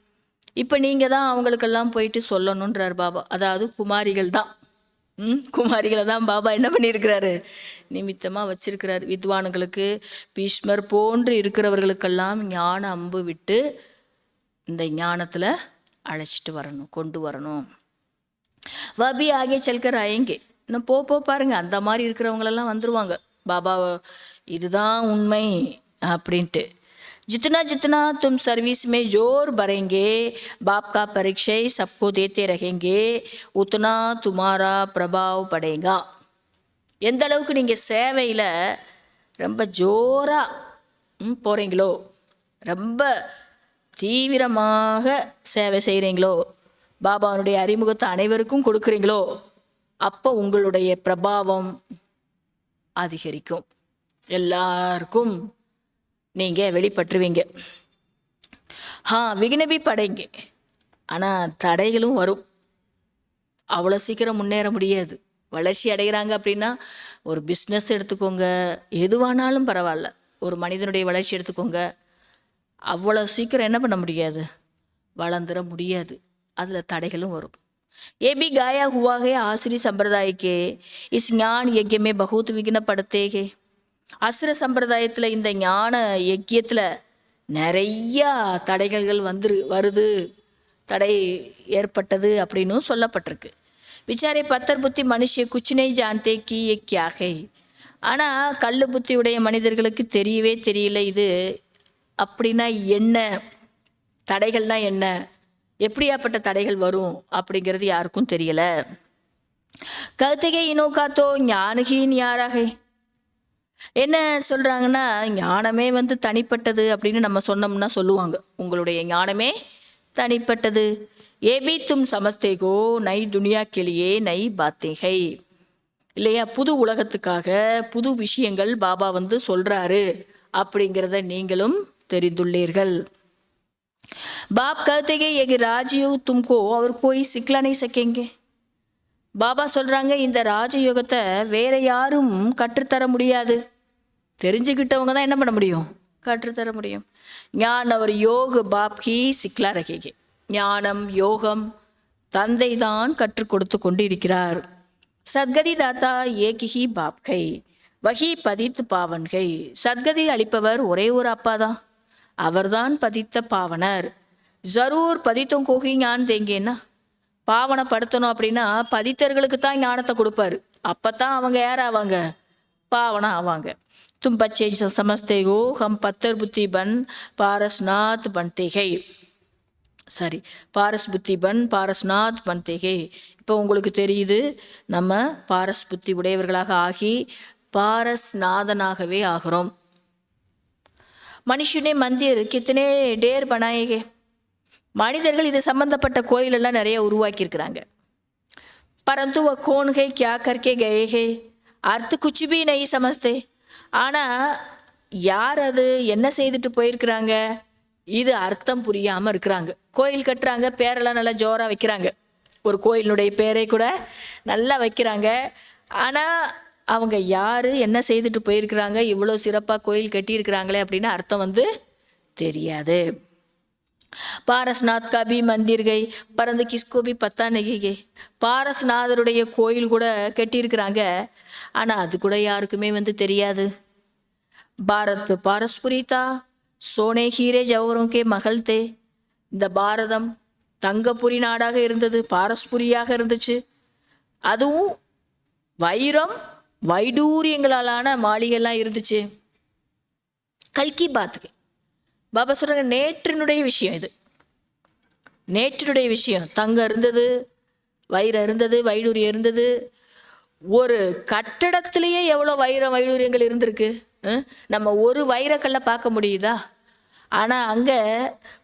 இப்போ நீங்கள் தான் அவங்களுக்கெல்லாம் போயிட்டு சொல்லணுன்றார் பாபா. அதாவது குமாரிகள் தான், குமாரிகளை தான் பாபா என்ன பண்ணியிருக்கிறாரு, நிமித்தமாக வச்சிருக்கிறார். வித்வான்களுக்கு பீஷ்மர் போன்று இருக்கிறவர்களுக்கெல்லாம் ஞான அம்பு விட்டு இந்த ஞானத்தில் அழைச்சிட்டு வரணும், கொண்டு வரணும். வபி ஆகிய செல்கர் ஆயங்க, இன்னும் போ பாருங்க, அந்த மாதிரி இருக்கிறவங்களெல்லாம் வந்துடுவாங்க. பாபா இதுதான் உண்மை அப்படின்ட்டு. जितना जितना तुम सर्विस में जोर भरेंगे, बाप का परीक्षा सबको देते रहेंगे, उतना तुम्हारा प्रभाव पड़ेगा. எந்த அளவுக்கு நீங்கள் சேவையில் ரொம்ப ஜோராக போகிறீங்களோ, ரொம்ப தீவிரமாக சேவை செய்கிறீங்களோ, பாபாவுடைய அறிமுகத்தை அனைவருக்கும் கொடுக்குறீங்களோ, அப்போ உங்களுடைய பிரபாவம் அதிகரிக்கும், எல்லாருக்கும் நீங்கள் வெளிப்பட்டுருவீங்க. விக்னபி படைங்க, ஆனால் தடைகளும் வரும். அவ்வளோ சீக்கிரம் முன்னேற முடியாது. வளர்ச்சி அடைகிறாங்க அப்படின்னா ஒரு பிஸ்னஸ் எடுத்துக்கோங்க, எதுவானாலும் பரவாயில்ல, ஒரு மனிதனுடைய வளர்ச்சி எடுத்துக்கோங்க, அவ்வளோ சீக்கிரம் என்ன பண்ண முடியாது, வளர்ந்துட முடியாது. அதில் தடைகளும் வரும். ये भी गाया हुआ है आसुरी संप्रदाय के इस ज्ञान यज्ञ में बहुत विघ्न पड़ते हैं. அசுர சம்பிரதாயத்தில் இந்த ஞான யக்கியத்தில் நிறையா தடைகள் வருது, தடை ஏற்பட்டது அப்படின்னு சொல்லப்பட்டிருக்கு. விசாரை பத்தர் புத்தி மனுஷ குச்சினை ஜான்தே கி யக்கியாகை. ஆனால் கல் புத்தியுடைய மனிதர்களுக்கு தெரியவே தெரியல இது அப்படின்னா என்ன, தடைகள்னா என்ன, எப்படியாப்பட்ட தடைகள் வரும் அப்படிங்கிறது யாருக்கும் தெரியல. கருத்தகை இனோகாத்தோ ஞானகின் யாராக, என்ன சொல்கிறாங்கன்னா, ஞானமே வந்து தனிப்பட்டது அப்படின்னு நம்ம சொன்னோம்னா சொல்லுவாங்க, உங்களுடைய ஞானமே தனிப்பட்டது. ஏபி தும் சமஸ்தேகோ நை துனியா கெளியே நை பாத்தேகை. இல்லையா, புது உலகத்துக்காக புது விஷயங்கள் பாபா வந்து சொல்கிறாரு அப்படிங்கிறத நீங்களும் தெரிந்துள்ளீர்கள். பாப் கருத்தேகே ஏக ராஜயோக தும்கோ அவர் கோய் சிக்கலா நை சக்கேங்கே. பாபா சொல்கிறாங்க, இந்த ராஜயோகத்தை வேற யாரும் கற்றுத்தர முடியாது, தெரிஞ்சுக்கிட்டவங்க தான் என்ன பண்ண முடியும், கற்றுத்தர முடியும். ஞான் அவர் யோக பாப் கி சிக்லா ரகேகே. ஞானம் யோகம் தந்தை தான் கற்றுக் கொடுத்து கொண்டு இருக்கிறார். சத்கதி தாத்தா ஏகி பாப் கை வகி பதித்து பாவன் கை. சத்கதி அளிப்பவர் ஒரே ஒரு அப்பா தான், அவர்தான் பதித்த பாவனர். ஜரூர் பதித்தும் கோகி ஞான் தேங்கேன்னா, பாவனப்படுத்தணும் அப்படின்னா பதித்தர்களுக்கு தான் ஞானத்தை கொடுப்பாரு, அப்போ தான் அவங்க யார் ஆவாங்க, பாவனம் ஆவாங்க. तुम बच्चे समझते हो हम पत्थर बुद्धि बन पारसनाथ बनते हैं. சரி, பாரஸ் புத்தி பன் பாரஸ்நாத் பன்தேகே. இப்போ உங்களுக்கு தெரியுது, நம்ம பாரஸ் புத்தி உடையவர்களாக ஆகி பாரஸ்நாதனாகவே ஆகிறோம். மனுஷனே மந்திர் கித்தனே டேர் பனாயேகே. மனிதர்கள் இது சம்பந்தப்பட்ட கோயிலெல்லாம் நிறைய உருவாக்கியிருக்கிறாங்க. பரந்து வ கோன் ஹே கியா கர்கே கயே ஹே அர்த்த குச் பி நஹி சமஸ்தே. ஆனால் யார் அது என்ன செய்துட்டு போயிருக்கிறாங்க, இது அர்த்தம் புரியாமல் இருக்கிறாங்க. கோயில் கட்டுறாங்க, பேரெல்லாம் நல்லா ஜோராக வைக்கிறாங்க, ஒரு கோயிலினுடைய பேரை கூட நல்லா வைக்கிறாங்க. ஆனால் அவங்க யார், என்ன செய்துட்டு போயிருக்கிறாங்க, இவ்வளோ சிறப்பாக கோயில் கட்டியிருக்கிறாங்களே அப்படின்னு அர்த்தம் வந்து தெரியாது. பாரஸ்நாத் கபி மந்திர் கை பரந்து கிஸ்கோபி பத்தா நெகி. பாரஸ்நாதருடைய கோயில் கூட கட்டியிருக்கிறாங்க, ஆனால் அது கூட யாருக்குமே வந்து தெரியாது. பாரத் பாரஸ்புரிதா சோனே ஹீரே ஜவஹரோங்கே மகள் தே. இந்த பாரதம் தங்கப்புரி நாடாக இருந்தது, பாரஸ்புரியாக இருந்துச்சு. அதுவும் வைரம் வைடூரியங்களாலான மாளிகைலாம் இருந்துச்சு. கல்கி பாத்துக்கு பாபா சொல்கிறாங்க, நேற்றினுடைய விஷயம் இது, நேற்றினுடைய விஷயம். தங்கம் இருந்தது, வைரம் இருந்தது, வைடூரியம் இருந்தது. ஒரு கட்டடத்திலேயே எவ்வளோ வைரம் வைடூரியங்கள் இருந்திருக்கு. நம்ம ஒரு வைரக்கல்ல பார்க்க முடியுதா? ஆனால் அங்கே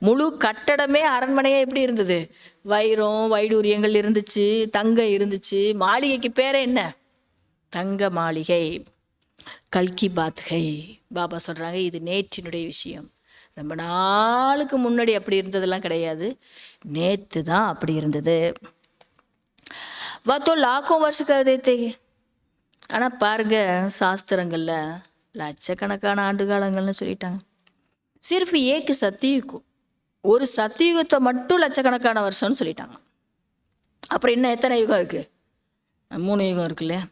முழு கட்டடமே அரண்மனையாக எப்படி இருந்தது? வைரம் வைடூரியங்கள் இருந்துச்சு, தங்கம் இருந்துச்சு. மாளிகைக்கு பேரே என்ன? தங்க மாளிகை. கல்கி பாத்கை. பாபா சொல்கிறாங்க, இது நேற்றினுடைய விஷயம். ரொம்ப நாளுக்கு முன்னாடி அப்படி இருந்ததெல்லாம் கிடையாது, நேற்று தான் அப்படி இருந்தது. வாத்தோ லாக்கம் வருஷக்காக தேத்தேங்க. ஆனால் பாருங்கள், சாஸ்திரங்களில் லட்சக்கணக்கான ஆண்டு காலங்கள்னு சொல்லிட்டாங்க. சிர்ஃப் ஏக்கு சத்தியுக்கும், ஒரு சத்தியுகத்தை மட்டும் லட்சக்கணக்கான வருஷம்னு சொல்லிட்டாங்க. அப்புறம் இன்னும் எத்தனை யுகம் இருக்குது? 3 யுகம் இருக்கு இல்லையா?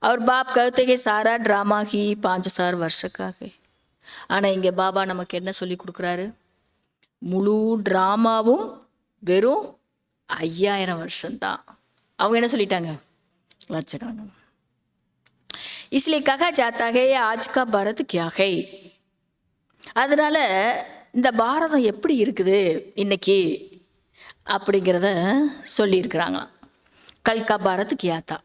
அவர் பாப் கருத்தைக்கு சாரா ட்ராமா கி 5000 வருஷக்காக. ஆனால் இங்கே பாபா நமக்கு என்ன சொல்லி கொடுக்குறாரு? முழு ட்ராமாவும் வெறும் 5000 வருஷம்தான். அவங்க என்ன சொல்லிட்டாங்க? லட்சக்கணக்கான. इसलिए कहा जाता है आज का भारत क्या है. அதனால இந்த பாரதம் எப்படி இருக்குது இன்னைக்கு அப்படிங்கிறத சொல்லியிருக்கிறாங்களாம். கல்கா பாரத் கியாத்தா,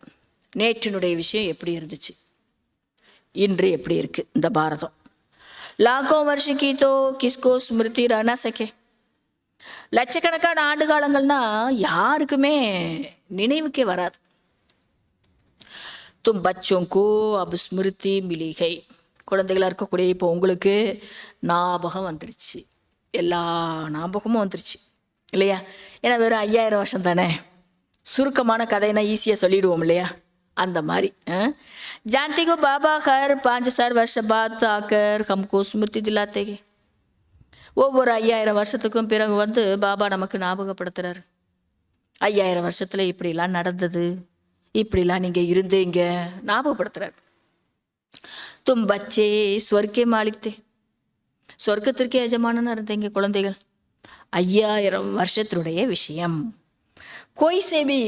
நேற்றினுடைய விஷயம் எப்படி இருந்துச்சு, இன்று எப்படி இருக்குது இந்த பாரதம். லாக்கோ வருஷக்கி தோ கிஸ்கோ ஸ்மிருதி ரனா சகே. லட்சக்கணக்கான ஆண்டு காலங்கள்னா யாருக்குமே நினைவுக்கே வராது. तुम बच्चों को अब स्मृति मिली है. குழந்தைகளாக இருக்கக்கூடிய இப்போ உங்களுக்கு ஞாபகம் வந்துருச்சு, எல்லா ஞாபகமும் வந்துருச்சு இல்லையா? ஏன்னா வெறும் 5000 வருஷம் தானே, சுருக்கமான கதைனா ஈஸியாக சொல்லிடுவோம் இல்லையா? அந்த மாதிரி जानते को बाबा हर 5000 वर्ष बाद आकर हमको स्मृति दिलाते हैं. ஒவ்வொரு 5000 வருஷத்துக்கும் பிறகு வந்து பாபா நமக்கு ஞாபகப்படுத்துகிறார். 5000 வருஷத்தில் இப்படிலாம் நடந்தது, இப்படிலாம் நீங்கள் இருந்தீங்க ஞாபகப்படுத்துகிறார். தும் பச்சே ஸ்வர்க்கே மாளிக்தே, சொர்க்கத்திற்கே எஜமானனா இருந்தீங்க குழந்தைகள். 5000 வருஷத்தினுடைய விஷயம். कोई से भी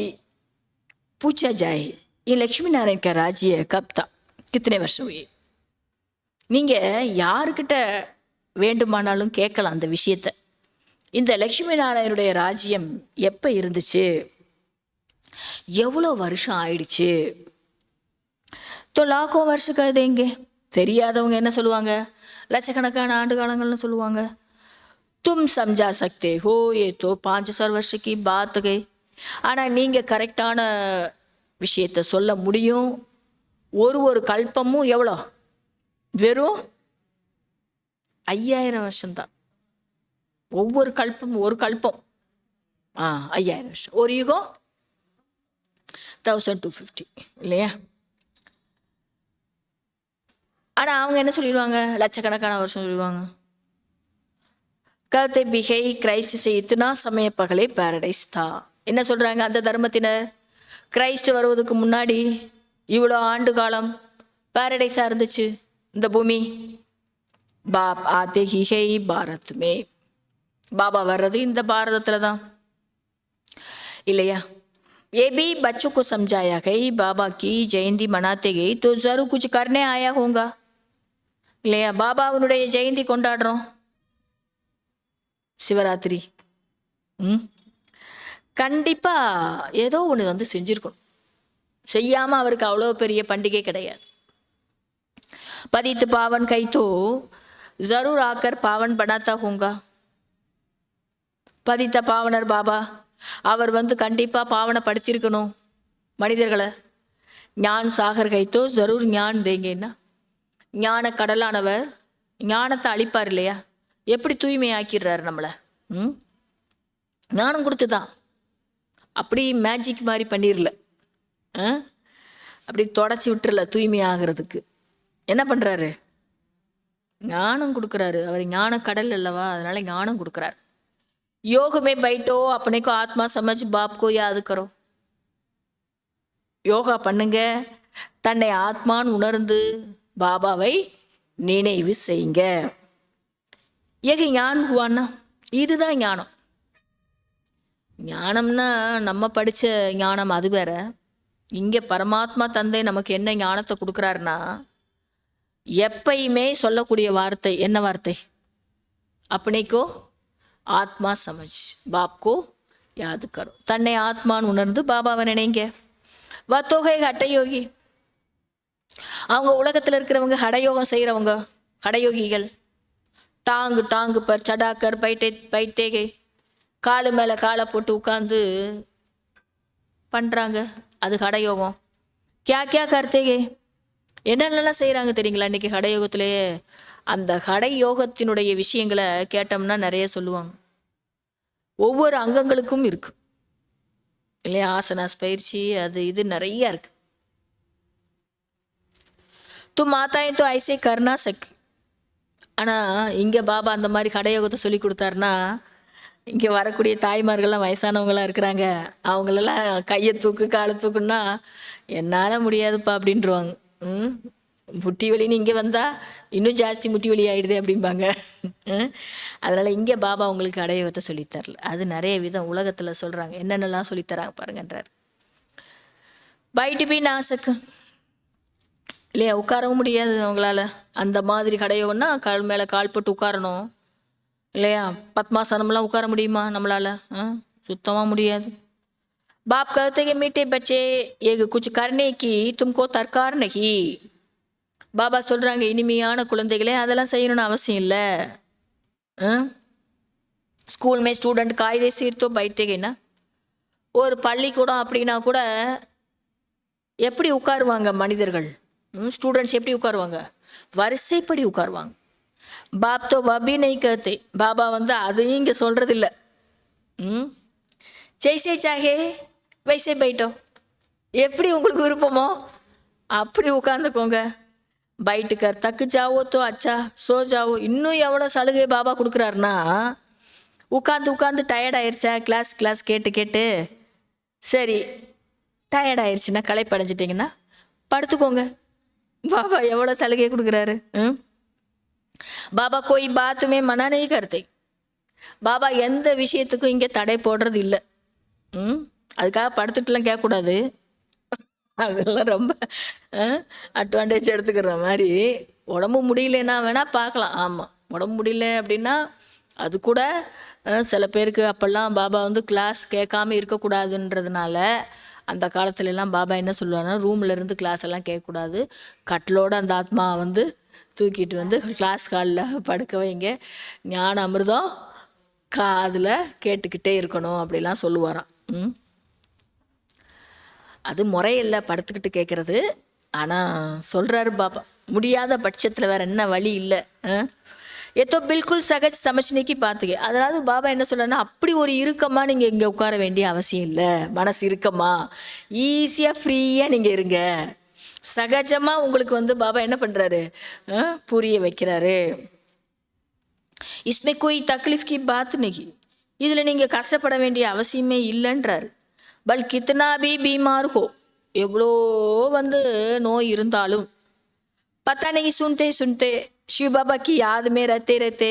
पूछा जाए ये लक्ष्मी नारायण का राज्य कब था, कितने वर्ष हुए. நீங்கள் யாருக்கிட்ட வேண்டுமானாலும் கேட்கலாம் அந்த விஷயத்தை. இந்த லக்ஷ்மி நாராயணனுடைய ராஜ்யம் எப்போ இருந்துச்சு, எவ்வளோ வருஷம் ஆயிடுச்சு. தொலாக்கோ வருஷம் கதைங்க. தெரியாதவங்க என்ன சொல்லுவாங்க? லட்சக்கணக்கான ஆண்டு காலங்கள்னு சொல்லுவாங்க. தும் சம்ஜா சக்தே ஹோ ஏ தோ 5000 வருஷக்கி பாத் கை. ஆனால் நீங்கள் கரெக்டான விஷயத்தை சொல்ல முடியும். ஒரு கல்பமும் எவ்வளோ? வெறும் 5000 வருஷம்தான். ஒவ்வொரு கல்பமும் ஒரு கல்பம் 5000 வருஷம். ஒரு யுகம் 1250 இல்லையா? ஆனால் அவங்க என்ன சொல்லிடுவாங்க? லட்சக்கணக்கான வருஷம் சொல்லிடுவாங்க. कहते भी है क्राइस्ट से इतना समय पहले पैराडाइस था. என்ன சொல்கிறாங்க அந்த தர்மத்தினர்? கிரைஸ்ட் வருவதுக்கு முன்னாடி இவ்வளோ ஆண்டு காலம் பேரடைஸாக இருந்துச்சு இந்த பூமி. பாப் ஆதே ஹி ஹை பாரத் மே. பாபா வர்றது இந்த பாரதத்தில் தான் இல்லையா? ये भी बच्चों को समझाया गई बाबा की जयंती मनाते गई तो जरूर कुछ करने आया होगा இல்லையா? பாபாவுனுடைய ஜெயந்தி கொண்டாடுறோம், சிவராத்திரி. கண்டிப்பாக ஏதோ ஒன்று வந்து செஞ்சுருக்கணும். செய்யாமல் அவருக்கு அவ்வளோ பெரிய பண்டிகை கிடையாது. பதித்து பாவன் கை தோ ஜரூர் ஆக்கர் பாவன் பனாத்தா ஹோங்கா. பதித்த பாவனர் பாபா, அவர் வந்து கண்டிப்பாக பாவனைப்படுத்தியிருக்கணும் மனிதர்களை. ஞான் சாகர் கைத்தோ ஜரூர் ஞான் தேங்கன்னா, ஞான கடலானவர் ஞானத்தை அளிப்பார் இல்லையா? எப்படி தூய்மையாக்கிடுறாரு நம்மளை. ஞானம் கொடுத்து தான், அப்படி மேஜிக் மாதிரி பண்ணிடல, அப்படி தொடச்சி விட்டுறல. தூய்மையாகிறதுக்கு என்ன பண்ணுறாரு? ஞானம் கொடுக்குறாரு. அவர் ஞான கடல் அல்லவா, அதனால ஞானம் கொடுக்குறாரு. யோகமே பைட்டோ அப்பனேக்கோ ஆத்மா சமஜ் பாப்கோ யாது கரோ. யோகா பண்ணுங்க, தன்னை ஆத்மான்னு உணர்ந்து பாபாவை நினைவு செய்யுங்க. ஏக ஞான் ஹுவான்னா, இதுதான் ஞானம். ஞானம்னா நம்ம படித்த ஞானம் அது வேற. இங்கே பரமாத்மா தந்தை நமக்கு என்ன ஞானத்தை கொடுக்குறாருன்னா, எப்பயுமே சொல்லக்கூடிய வார்த்தை என்ன வார்த்தை? அப்பனேக்கோ ஆத்மா சமஜ் பாப்கோ யாது கரோ. தன்னை ஆத்மான்னு உணர்ந்து பாபாவை நினைங்க. வத்தோகை ஹட்டயோகி, அவங்க உலகத்தில் இருக்கிறவங்க ஹடயோகம் செய்கிறவங்க, ஹடயோகிகள். டாங்கு டாங்கு பர் சடாக்கர் பைட்டேகை, காலு மேலே காலை போட்டு உட்காந்து பண்ணுறாங்க, அது ஹடயோகம். கியா கர்த்தேகே, என்னென்னலாம் செய்கிறாங்க தெரியுங்களா? இன்றைக்கி ஹடயோகத்திலேயே அந்த ஹடயோகத்தினுடைய விஷயங்களை கேட்டோம்னா நிறைய சொல்லுவாங்க. ஒவ்வொரு அங்கங்களுக்கும் இருக்கு இல்லையா? ஆசனாஸ் பயிற்சி, அது இது நிறைய இருக்கு. மாத்தாயும் ஐசே கர்னா சக். ஆனால் இங்கே பாபா அந்த மாதிரி ஹடயோகத்தை சொல்லி கொடுத்தாருன்னா, இங்கே வரக்கூடிய தாய்மார்கள்லாம் வயசானவங்களாம் இருக்கிறாங்க, அவங்களெல்லாம் கையை தூக்கு காலை தூக்குன்னா என்னால் முடியாதுப்பா அப்படின்ட்டுருவாங்க. முட்டி வலின்னு இங்கே வந்தால் இன்னும் ஜாஸ்தி முட்டி வலி ஆகிடுது அப்படிம்பாங்க. அதனால் இங்கே பாபா உங்களுக்கு ஹடயோகத்தை சொல்லித்தரல. அது நிறைய விதம் உலகத்தில் சொல்கிறாங்க, என்னென்னலாம் சொல்லித்தராங்க பாருங்கன்றார். பைட்டு போய் நாசக்கு இல்லையா, உட்காரவும் முடியாது அவங்களால. அந்த மாதிரி ஹடயோகம்னா கால் மேலே கால் போட்டு உட்காரணும் இல்லையா? பத்மாசனம்லாம் உட்கார முடியுமா நம்மளால்? சுத்தமாக முடியாது. बाप कहते कि मीठे बच्चे एक कुछ करने की तुमको दरकार नहीं. பாபா சொல்கிறாங்க, இனிமையான குழந்தைகளே, அதெல்லாம் செய்யணும்னு அவசியம் இல்லை. ஸ்கூல் மே ஸ்டூடெண்ட் காய்தே சீர்த்தோ பைட்டேங்கன்னா, ஒரு பள்ளிக்கூடம் அப்படின்னா கூட எப்படி உட்காருவாங்க மனிதர்கள்? ஸ்டூடெண்ட்ஸ் எப்படி உட்காருவாங்க? வரிசைப்படி உட்காருவாங்க. பாப் தோ வபி நை கஹத்தே, பாபா அதையும் இங்கே சொல்கிறது இல்லை. ஜெய்சே சாகே வைசே பைட்டோ, எப்படி உங்களுக்கு விருப்பமோ அப்படி உட்காந்துக்கோங்க. பைட்டுக்கர் தக்கு ஜாவோ தோ அச்சா சோ ஜாவோ. இன்னும் எவ்வளோ சலுகை பாபா கொடுக்குறாருன்னா, உட்காந்து டயர்ட் ஆயிடுச்சா கிளாஸ் கேட்டு கேட்டு, சரி டயர்ட் ஆயிடுச்சுன்னா களைப்படைஞ்சிட்டிங்கன்னா படுத்துக்கோங்க. பாபா எவ்வளோ சலுகை கொடுக்குறாரு. பாபா கோய் பாத்துமே மனானே கருத்தை. பாபா எந்த விஷயத்துக்கும் இங்கே தடை போடுறது இல்லை. அதுக்காக படுத்துட்டுலாம் கேட்கக்கூடாது, அதெல்லாம் ரொம்ப அட்வான்டேஜ் எடுத்துக்கிற மாதிரி. உடம்பு முடியலன்னா வேணால் பார்க்கலாம். ஆமாம், உடம்பு முடியல அப்படின்னா அது கூட சில பேருக்கு அப்போல்லாம் பாபா கிளாஸ் கேட்காம இருக்கக்கூடாதுன்றதுனால அந்த காலத்துலலாம் பாபா என்ன சொல்லுவாங்கன்னா, ரூமில் இருந்து கிளாஸ் எல்லாம் கேட்கக்கூடாது, கட்டிலோடு அந்த ஆத்மா தூக்கிட்டு கிளாஸ் காலில் படுக்க வைங்க, ஞான அமிர்தம் காதில் கேட்டுக்கிட்டே இருக்கணும் அப்படிலாம் சொல்லுவாராம். அது முறையில்லை படுத்துக்கிட்டு கேட்குறது. ஆனால் சொல்கிறாரு பாபா, முடியாத பட்சத்தில் வேறு என்ன வழி இல்லை. ஏதோ பில்குல் சகஜ் சமைச்சினைக்கு பார்த்துக்க. அதாவது பாபா என்ன சொல்கிறாருன்னா, அப்படி ஒரு இறுக்கமாக நீங்கள் இங்கே உட்கார வேண்டிய அவசியம் இல்லை. மனசு இறுக்கமா ஈஸியாக ஃப்ரீயாக நீங்கள் இருங்க. சகஜமாக உங்களுக்கு பாபா என்ன பண்ணுறாரு, புரிய வைக்கிறாரு. இஸ்மே கோய் தக்லீஃப் கி பாத் நஹி, இதில் நீங்கள் கஷ்டப்பட வேண்டிய அவசியமே இல்லைன்றாரு. பல் கித்தனா பி பீமார் ஹோ, எவ்வளோ நோய் இருந்தாலும் பத்தா नहीं सुनते शिव बाबा की याद में रहते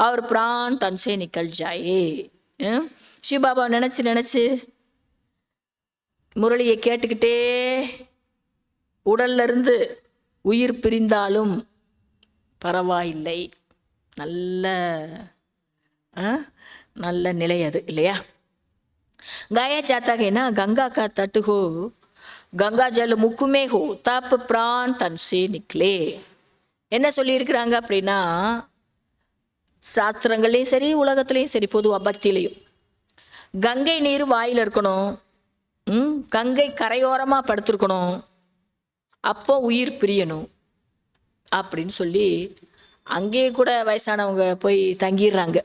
और प्राण तन से निकल जाए. शिव बाबा நினச்சி முரளியை கேட்டுக்கிட்டே உடல்ல இருந்து உயிர் பிரிந்தாலும் பரவாயில்லை. நல்ல நிலை அது இல்லையா? गाया जाता है ना, गंगा का तट हो, गंगा जल मुख में हो, तप प्राण तन से निकले. என்ன சொல்லியிருக்கிறாங்க அப்படின்னா, சாஸ்திரங்களையும் சரி உலகத்துலேயும் சரி பொதுவாக பக்தியிலையும், கங்கை நீர் வாயில் இருக்கணும், கங்கை கரையோரமாக படுத்துருக்கணும், அப்போ உயிர் பிரியணும் அப்படின்னு சொல்லி அங்கேயே கூட வயசானவங்க போய் தங்கிடுறாங்க.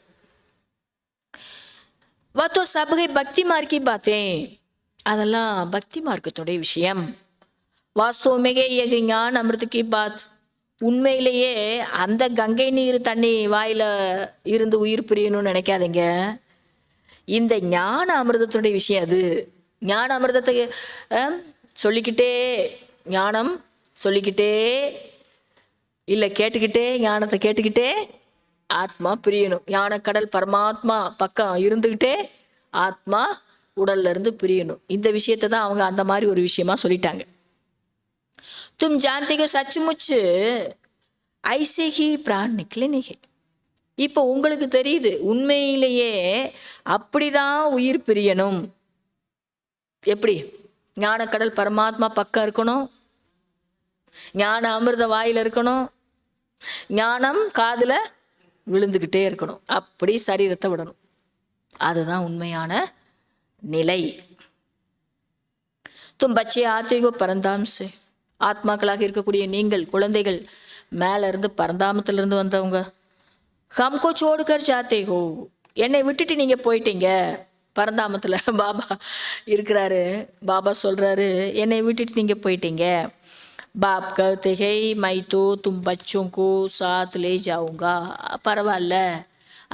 வாத்தோ சபகை பக்தி மார்க்கி பார்த்தேன், அதெல்லாம் பக்தி மார்க்கத்துடைய விஷயம். வாஸ்தவமேகே ஏக ஞான் அமிர்தக்கி பாத், உண்மையிலேயே அந்த கங்கை நீர் தண்ணி வாயில இருந்து உயிர் பிரியணும்னு நினைக்காதீங்க. இந்த ஞான அமிர்தத்துடைய விஷயம் அது. ஞான அமிர்தத்தை சொல்லிக்கிட்டே, ஞானம் சொல்லிக்கிட்டே இல்லை கேட்டுக்கிட்டே, ஞானத்தை கேட்டுக்கிட்டே ஆத்மா பிரியணும். ஞானக்கடல் பரமாத்மா பக்கம் இருந்துக்கிட்டே ஆத்மா உடல்ல இருந்து பிரியணும். இந்த விஷயத்தை தான் அவங்க அந்த மாதிரி ஒரு விஷயமா சொல்லிட்டாங்க. தும் ஜான்தே கோ சச்சுமுச் ஐசே ஹி பிரான் நிக்கலே நீ. இப்போ உங்களுக்கு தெரியுது உண்மையிலேயே அப்படிதான் உயிர் பிரியணும். எப்படி? ஞானக்கடல் பரமாத்மா பக்கம் இருக்கணும், ஞான அமிர்த வாயில இருக்கணும், ஞானம் காதுல விழுந்துக்கிட்டே இருக்கணும், அப்படி சரீரத்தை விடணும். அதுதான் உண்மையான நிலை. தும் பச்சை ஆத்மீக பரந்தாம்சே, ஆத்மாக்களாக இருக்கக்கூடிய நீங்கள் குழந்தைகள் மேல இருந்து பரந்தாமத்திலிருந்து வந்தவங்க. ஹம்கோ சோடுகர் ஜாத்தே ஹோ, என்னை விட்டுட்டு நீங்க போயிட்டீங்க. பரந்தாமத்தில் பாபா இருக்கிறாரு. பாபா சொல்றாரு, என்னை விட்டுட்டு நீங்க போயிட்டீங்க. பாப் कहते हैं मैं तो तुम बच्चों को साथ ले जाऊंगा. பரவாயில்ல,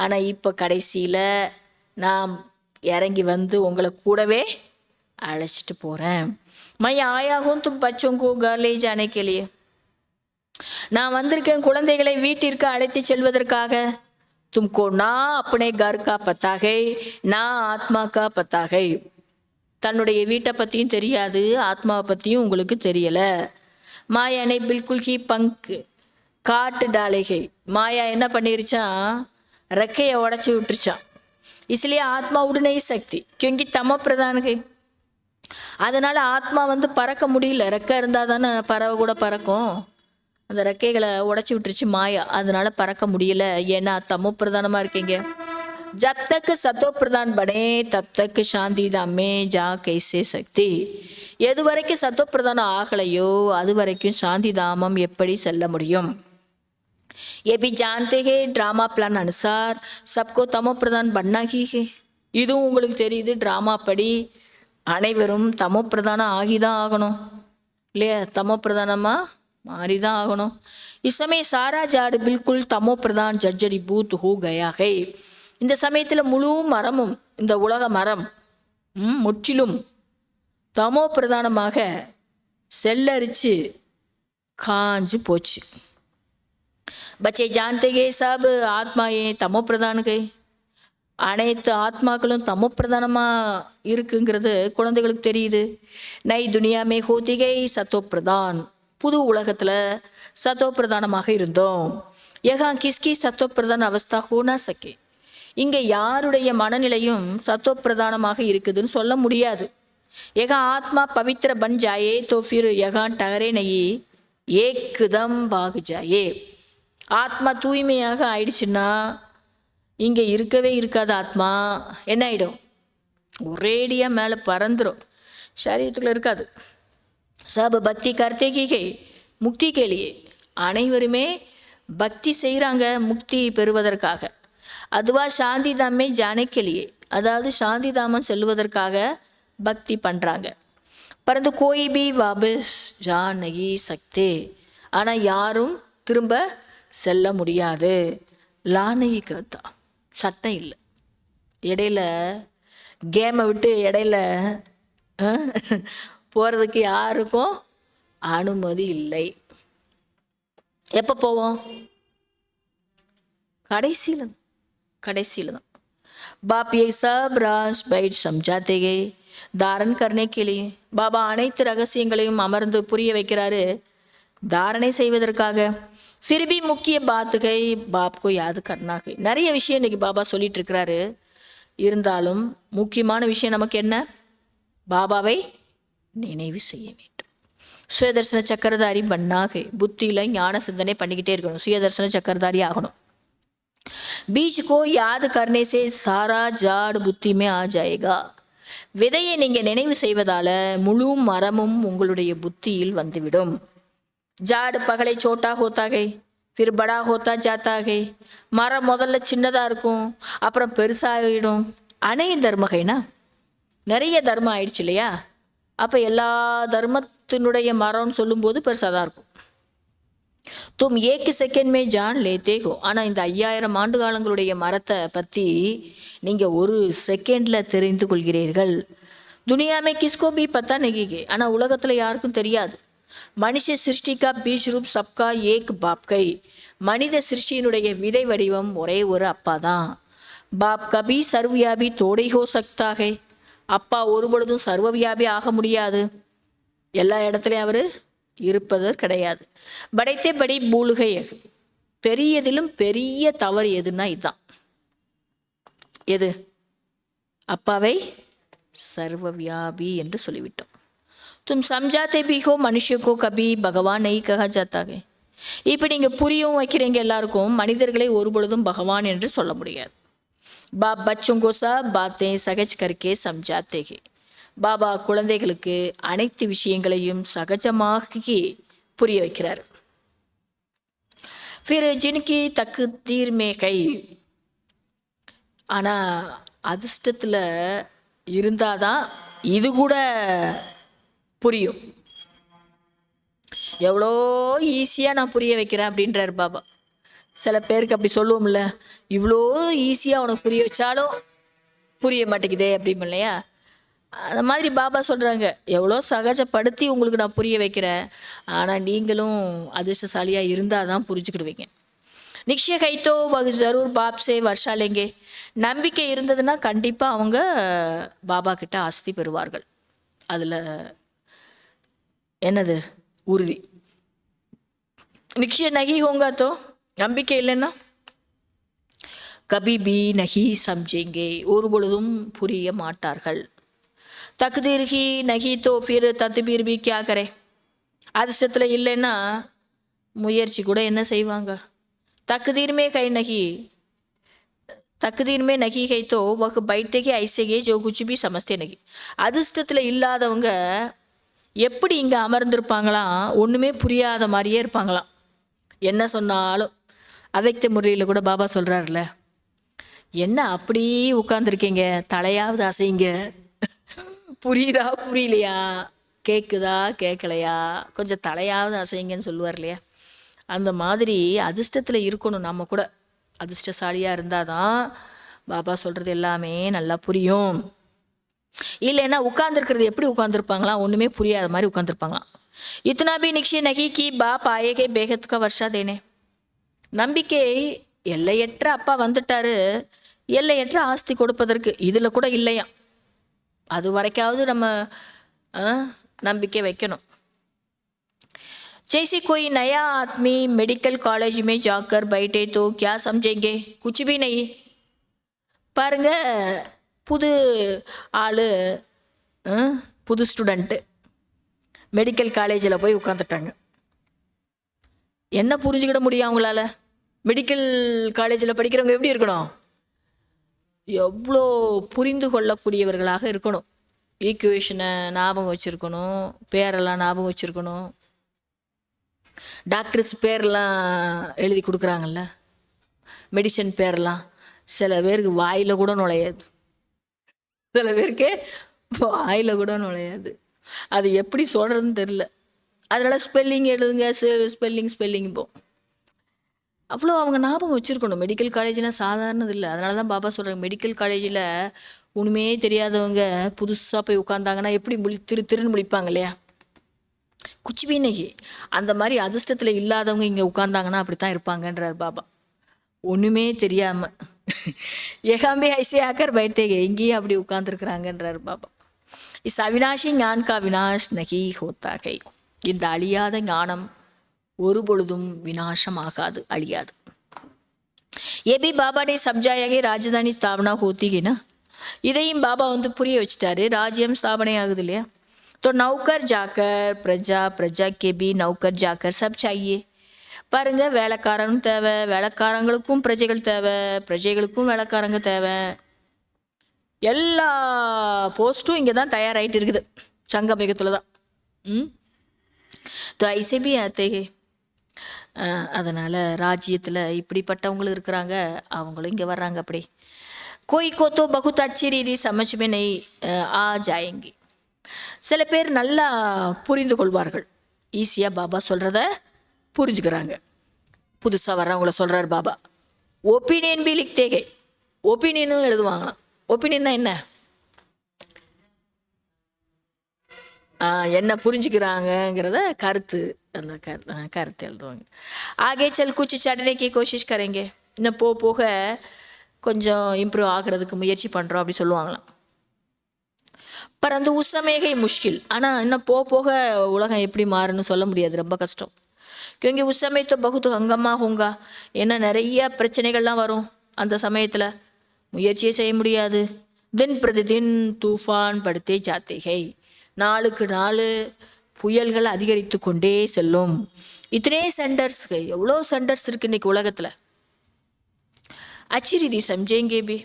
ஆனால் இப்போ கடைசியில் நான் இறங்கி வந்து உங்களை கூடவே அழைச்சிட்டு போகிறேன். मैं आया हूँ तुम बच्चों को घर ले जाने के लिए. நான் வந்திருக்கேன் குழந்தைகளை வீட்டிற்கு அழைத்து செல்வதற்காக. तुमको ना अपने घर का पता है ना आत्मा का पता है. தன்னுடைய வீட்டை பற்றியும் தெரியாது, ஆத்மாவை பற்றியும் உங்களுக்கு தெரியலை. மாயா ने बिल्कुल ही पंख काट डाले है. மாயா என்ன பண்ணிருச்சான், ரெக்கையை உடச்சி விட்டுருச்சான். इसलिए ஆத்மா उड़ नहीं सकती क्योंकि तमो प्रधान है. அதனால ஆத்மா வந்து பறக்க முடியல. ரெக்கை இருந்தால் தானே பறவை கூட பறக்கும். அந்த ரெக்கைகளை உடச்சி விட்டுருச்சு மாயா, அதனால பறக்க முடியல. ஏன்னா தமோ பிரதானமா இருக்கீங்க. जब तक सतो प्रधान बने तब तक शांति धाम में जा कैसे सकती. எது வரைக்கும் சத்தோ பிரதானம் ஆகலையோ அது வரைக்கும் சாந்தி தாமம் எப்படி செல்ல முடியும்? ये भी जानते हैं ड्रामा प्लान अनुसार सबको तमो प्रधान बनना ही है. இதுவும் உங்களுக்கு தெரியுது, ட்ராமா படி அனைவரும் தமோ பிரதானம் ஆகிதான் ஆகணும் இல்லையா? தமோ பிரதானமா மாறிதான் ஆகணும். इस समय सारा झाड़ बिल्कुल तमो प्रधान जर्जरीभूत हो गया है. இந்த சமயத்தில் முழு மரமும், இந்த உலக மரம் முற்றிலும் தமோ பிரதானமாக செல்லரிச்சு காஞ்சு போச்சு. பச்சை ஜான்தே சப் ஆத்மாயே தமோ பிரதானுகை. அனைத்து ஆத்மாக்களும் தமோ பிரதானமாக இருக்குங்கிறது குழந்தைகளுக்கு தெரியுது. நை துனியாமே ஹோதிகை சத்தோ பிரதான். புது உலகத்தில் சத்தோ பிரதானமாக இருந்தோம். யகா கிஸ்கி சத்தோ பிரதான அவஸ்தா ஹோனா சக்கே. இங்கே யாருடைய மனநிலையும் சத்தோ பிரதானமாக இருக்குதுன்னு சொல்ல முடியாது. யகா ஆத்மா பவித்திர பன் ஜாயே தோ ஃபிர் யகா டகரே நகி ஏக்தம் பாக் ஜாயே. ஆத்மா தூய்மையாக ஆயிடுச்சுன்னா இங்கே இருக்கவே இருக்காது. ஆத்மா என்ன ஆகிடும், ஒரேடியாக மேலே பறந்துடும், சரீரத்துக்குள்ள இருக்காது. சப் பக்தி கர்த்தே கீகே முக்தி கேளியே. அனைவருமே பக்தி செய்கிறாங்க முக்தி பெறுவதற்காக. அதுவா சாந்தி தாமே ஜானே கேளியே, அதாவது சாந்தி தாமம் செல்வதற்காக பக்தி பண்ணுறாங்க. பரந்து கோய் பி வாபஸ் ஜா நகி சக்தே. ஆனால் யாரும் திரும்ப செல்ல முடியாது. லானகி கத்தா, சட்டம் இல்லை. இடையில கேமை விட்டு இடையில போகிறதுக்கு யாருக்கும் அனுமதி இல்லை. எப்போ போவோம்? கடைசியில் தான். बाप ये सब राज बैठ समझाते गए धारण करने के लिए. பாபா அனைத்து ரகசியங்களையும் அமர்ந்து புரிய வைக்கிறாரு தாரணை செய்வதற்காக. फिर भी मुख्य बात है बाप को याद करना है. நிறைய விஷயம் இன்னைக்கு பாபா சொல்லிட்டு இருக்கிறாரு. இருந்தாலும் முக்கியமான விஷயம் நமக்கு என்ன? பாபாவை நினைவு செய்ய வேண்டும். சுயதர்சன சக்கரதாரி பண்ணாக. புத்தியில் ஞான சிந்தனை பண்ணிக்கிட்டே இருக்கணும், சுயதர்சன சக்கரதாரி ஆகணும். बीज को याद करने से सारा झाड़ बुद्धि में आ जाएगा. விதையை நீங்கள் நினைவு செய்வதால முழு மரமும் உங்களுடைய புத்தியில் வந்துவிடும். झाड़ पगले छोटा होता है फिर बड़ा होता जाता है மரம் முதல்ல சின்னதாக இருக்கும், அப்புறம் பெருசாகிடும். அநேக தர்மகைனா நிறைய தர்மம் ஆயிடுச்சு இல்லையா? அப்போ எல்லா தர்மத்தினுடைய மரம்னு சொல்லும்போது பெருசாக தான் இருக்கும். தும் ஏக்கு செகண்ட் மே ஜான் லேத்தே ஹோ. ஆனால் இந்த 5000 ஆண்டு காலங்களுடைய மரத்தை பற்றி நீங்கள் ஒரு செகண்டில் தெரிந்து கொள்கிறீர்கள். துனியாமே கிஸ்கோ பி பத்தா நெகிகே. ஆனால் உலகத்தில் யாருக்கும் தெரியாது. மனுஷ சிருஷ்டிக்கா பீஜ் ரூப் சப்கா ஏக் பாப்கை. மனித சிருஷ்டியினுடைய விதை வடிவம் ஒரே ஒரு அப்பா தான். பாப் கபி சர்வவியாபி தோடை ஹோ சக்தாகை. அப்பா ஒரு பொழுதும் சர்வவியாபி ஆக முடியாது. எல்லா இடத்துலையும் அவர் இருப்பது கிடையாது. படைத்தே படி பூலுகை. பெரியதிலும் பெரிய தவறு எதுன்னா இதுதான். எது? அப்பாவை சர்வவியாபி என்று சொல்லிவிட்டோம். தும் சம்ஜாத்தே பி ஹோ மனுஷக்கோ கபி பகவான் நெய் கஹா ஜாத்தாகே. இப்போ நீங்கள் புரியவும் வைக்கிறீங்க எல்லாருக்கும், மனிதர்களை ஒரு பொழுதும் பகவான் என்று சொல்ல முடியாது. பாப் பச்சோं को सब बातें सहज करके समझाते हैं. பாபா குழந்தைகளுக்கு அனைத்து விஷயங்களையும் சகஜமாகி புரிய வைக்கிறார். फिर जिनकी तकदीर में கை. ஆனால் அதிர்ஷ்டத்தில் இருந்தாதான் இது கூட புரியும். எவ்வளோ ஈஸியாக நான் புரிய வைக்கிறேன் அப்படின்றார் பாபா. சில பேருக்கு அப்படி சொல்லுவோம்ல, இவ்வளோ ஈஸியாக உனக்கு புரிய வச்சாலும் புரிய மாட்டேங்குதே அப்படியும் இல்லையா? அந்த மாதிரி பாபா சொல்கிறாங்க, எவ்வளோ சகஜப்படுத்தி உங்களுக்கு நான் புரிய வைக்கிறேன், ஆனால் நீங்களும் அதிர்ஷ்டசாலியாக இருந்தால் தான் புரிஞ்சுக்கிடுவீங்க. நிச்சய கைத்தோ ஜரூர் பாப் சே வருஷாலேங்கே. நம்பிக்கை இருந்ததுன்னா கண்டிப்பாக அவங்க பாபா கிட்ட ஆஸ்தி பெறுவார்கள். அதில் என்னது உறுதி. நிச்சய நகி ஹோங்காத்தோ, நம்பிக்கை இல்லைன்னா கபி பி நகி சம்ஜேங்கே, ஒரு பொழுதும் புரிய மாட்டார்கள். தக்தீர் ஹி நகி தோ ஃபிர் தத்பீர் பி கியா கரே. அதிர்ஷ்டத்தில் இல்லைன்னா முயற்சி கூட என்ன செய்வாங்க? தக்தீர் மே கை நகி, தக்தீர் மே நகி கை தோ வக் பைட்டேகி ஐசேகே ஜோ குச் பி சமஸ்தே நகி. அதிர்ஷ்டத்தில் இல்லாதவங்க எப்படி இங்கே அமர்ந்திருப்பாங்களாம், ஒன்றுமே புரியாத மாதிரியே இருப்பாங்களாம். என்ன சொன்னாலும் அவைக்த முறையில் கூட பாபா சொல்கிறார்ல, என்ன அப்படி உட்காந்துருக்கீங்க, தலையாவது அசைங்க, புரியுதா புரியலையா, கேட்குதா கேட்கலையா, கொஞ்சம் தலையாவது அசைங்கன்னு சொல்லுவார் இல்லையா? அந்த மாதிரி அதிர்ஷ்டத்தில் இருக்கணும். நம்ம கூட அதிர்ஷ்டசாலியாக இருந்தால் தான் பாபா சொல்கிறது எல்லாமே நல்லா புரியும். இல்லைன்னா உட்காந்துருக்கிறது எப்படி உட்காந்துருப்பாங்களாம், ஒன்றுமே புரியாத மாதிரி உட்காந்துருப்பாங்களாம். இத்தனா பி நிச்சய நகி கி பாப் ஆயேகே பேகத்துக்கா வருஷா தேனே. நம்பிக்கை எல்லையற்ற அப்பா வந்துட்டாரு, எல்லையற்ற ஆஸ்தி கொடுப்பதற்கு. இதில் கூட இல்லையா, அது வரைக்காவது நம்ம நம்பிக்கை வைக்கணும். जैसे कोई नया आदमी मेडिकल कॉलेज में जाकर बैठे तो क्या समझेंगे? कुछ भी नहीं. பாருங்க, புது ஆள், புது ஸ்டூடெண்ட்டு மெடிக்கல் காலேஜில் போய் உட்காந்துட்டாங்க. என்ன புரிஞ்சுக்கிட முடியும் அவங்களால? மெடிக்கல் காலேஜில் படிக்கிறவங்க எப்படி இருக்கணும்? எவ்வளோ புரிந்து கொள்ளக்கூடியவர்களாக இருக்கணும். ஈக்குவேஷனை ஞாபகம் வச்சுருக்கணும், பேரெல்லாம் ஞாபகம் வச்சுருக்கணும். டாக்டர்ஸ் பேரெல்லாம் எழுதி கொடுக்குறாங்கல்ல, மெடிசன் பேரெல்லாம் சில பேருக்கு வாயில் கூட நுழையாது, சில பேருக்கு வாயில் கூட நுழையாது. அது எப்படி சொல்கிறதுன்னு தெரில. அதனால் ஸ்பெல்லிங் எழுதுங்க, ஸ்பெல்லிங் போ. அவ்வளோ அவங்க ஞாபகம் வச்சுருக்கணும். மெடிக்கல் காலேஜ்னால் சாதாரணது இல்லை. அதனால தான் பாபா சொல்கிறாங்க, மெடிக்கல் காலேஜில் ஒன்றுமே தெரியாதவங்க புதுசாக போய் உட்காந்தாங்கன்னா எப்படி திருன்னு முடிப்பாங்க இல்லையா? குச்சிபி நகி. அந்த மாதிரி அதிர்ஷ்டத்தில் இல்லாதவங்க இங்கே உட்காந்தாங்கன்னா அப்படி தான் இருப்பாங்கன்றார் பாபா. ஒன்றுமே தெரியாமல் எகாமே ஐசே ஆக்கர் பைட்டேங்க, இங்கேயும் அப்படி உட்காந்துருக்குறாங்கன்றார் பாபா. இஸ் அவினாஷி ஞான் கா வினாஷ் நகி ஹோத்தா கை. இந்த அழியாத ஞானம் ஒரு பொழுதும் வினாசம் ஆகாது, அழியாது. ஏபி பாபாடே சப்ஜாயாகி ராஜதானி ஸ்தாபனா ஹோத்திகினா. இதையும் பாபா புரிய வச்சுட்டாரு. ராஜ்யம் ஸ்தாபனை ஆகுது இல்லையா? तो नौकर जाकर प्रजा, प्रजा के भी नौकर जाकर सब चाहिए. பாருங்க, வேலைக்காரனும் தேவை, வேலைக்காரங்களுக்கும் பிரஜைகள் தேவை, பிரஜைகளுக்கும் வேலைக்காரங்க தேவை. எல்லா போஸ்ட்டும் இங்கே தான் தயாராகிட்டு இருக்குது, சங்கமிகத்தில் தான். तो ऐसे भी आते हैं. அதனால் ராஜ்யத்தில் இப்படிப்பட்டவங்களும் இருக்கிறாங்க, அவங்களும் இங்கே வர்றாங்க. அப்படி कोई को तो बहुत अच्छी रीति समझ में नहीं आ जाएंगी. சில பேர் நல்லா புரிந்து கொள்வார்கள், ஈஸியாக பாபா சொல்கிறத புரிஞ்சுக்கிறாங்க. புதுசாக வர்றவங்கள சொல்கிறார் பாபா. ஒப்பீனியன் பி லிக்தேகே, ஒப்பீனியனும் எழுதுவாங்களாம். ஒப்பீனியன்னா என்ன? என்ன புரிஞ்சுக்கிறாங்கங்கிறத கருத்து, அந்த கருத்து எழுதுவாங்க. ஆகே செல் குச்சி சடனைக்கு கோஷிஷ் கரேங்க, இன்னும் போக கொஞ்சம் இம்ப்ரூவ் ஆகிறதுக்கு முயற்சி பண்ணுறோம் அப்படி சொல்லுவாங்களாம். பரந்து உசமேகை முஷ்கில், ஆனால் இன்னும் போக உலகம் எப்படி மாறுன்னு சொல்ல முடியாது, ரொம்ப கஷ்டம். கியோங்கி உஸ் சமயத்தை பகுத்து ஹங்கம்மா ஹோங்கா, ஏன்னா நிறைய பிரச்சனைகள்லாம் வரும் அந்த சமயத்தில், முயற்சியே செய்ய முடியாது. தின் பிரதி தின் தூஃபான் படுத்தே ஜாத்தேகை, நாளுக்கு நாள் புயல்கள் அதிகரித்து கொண்டே செல்லும். இத்தனை சென்டர்ஸ், எவ்வளோ சென்டர்ஸ் இருக்குது இன்றைக்கி உலகத்தில். अच्छी रीति समझेंगे भी,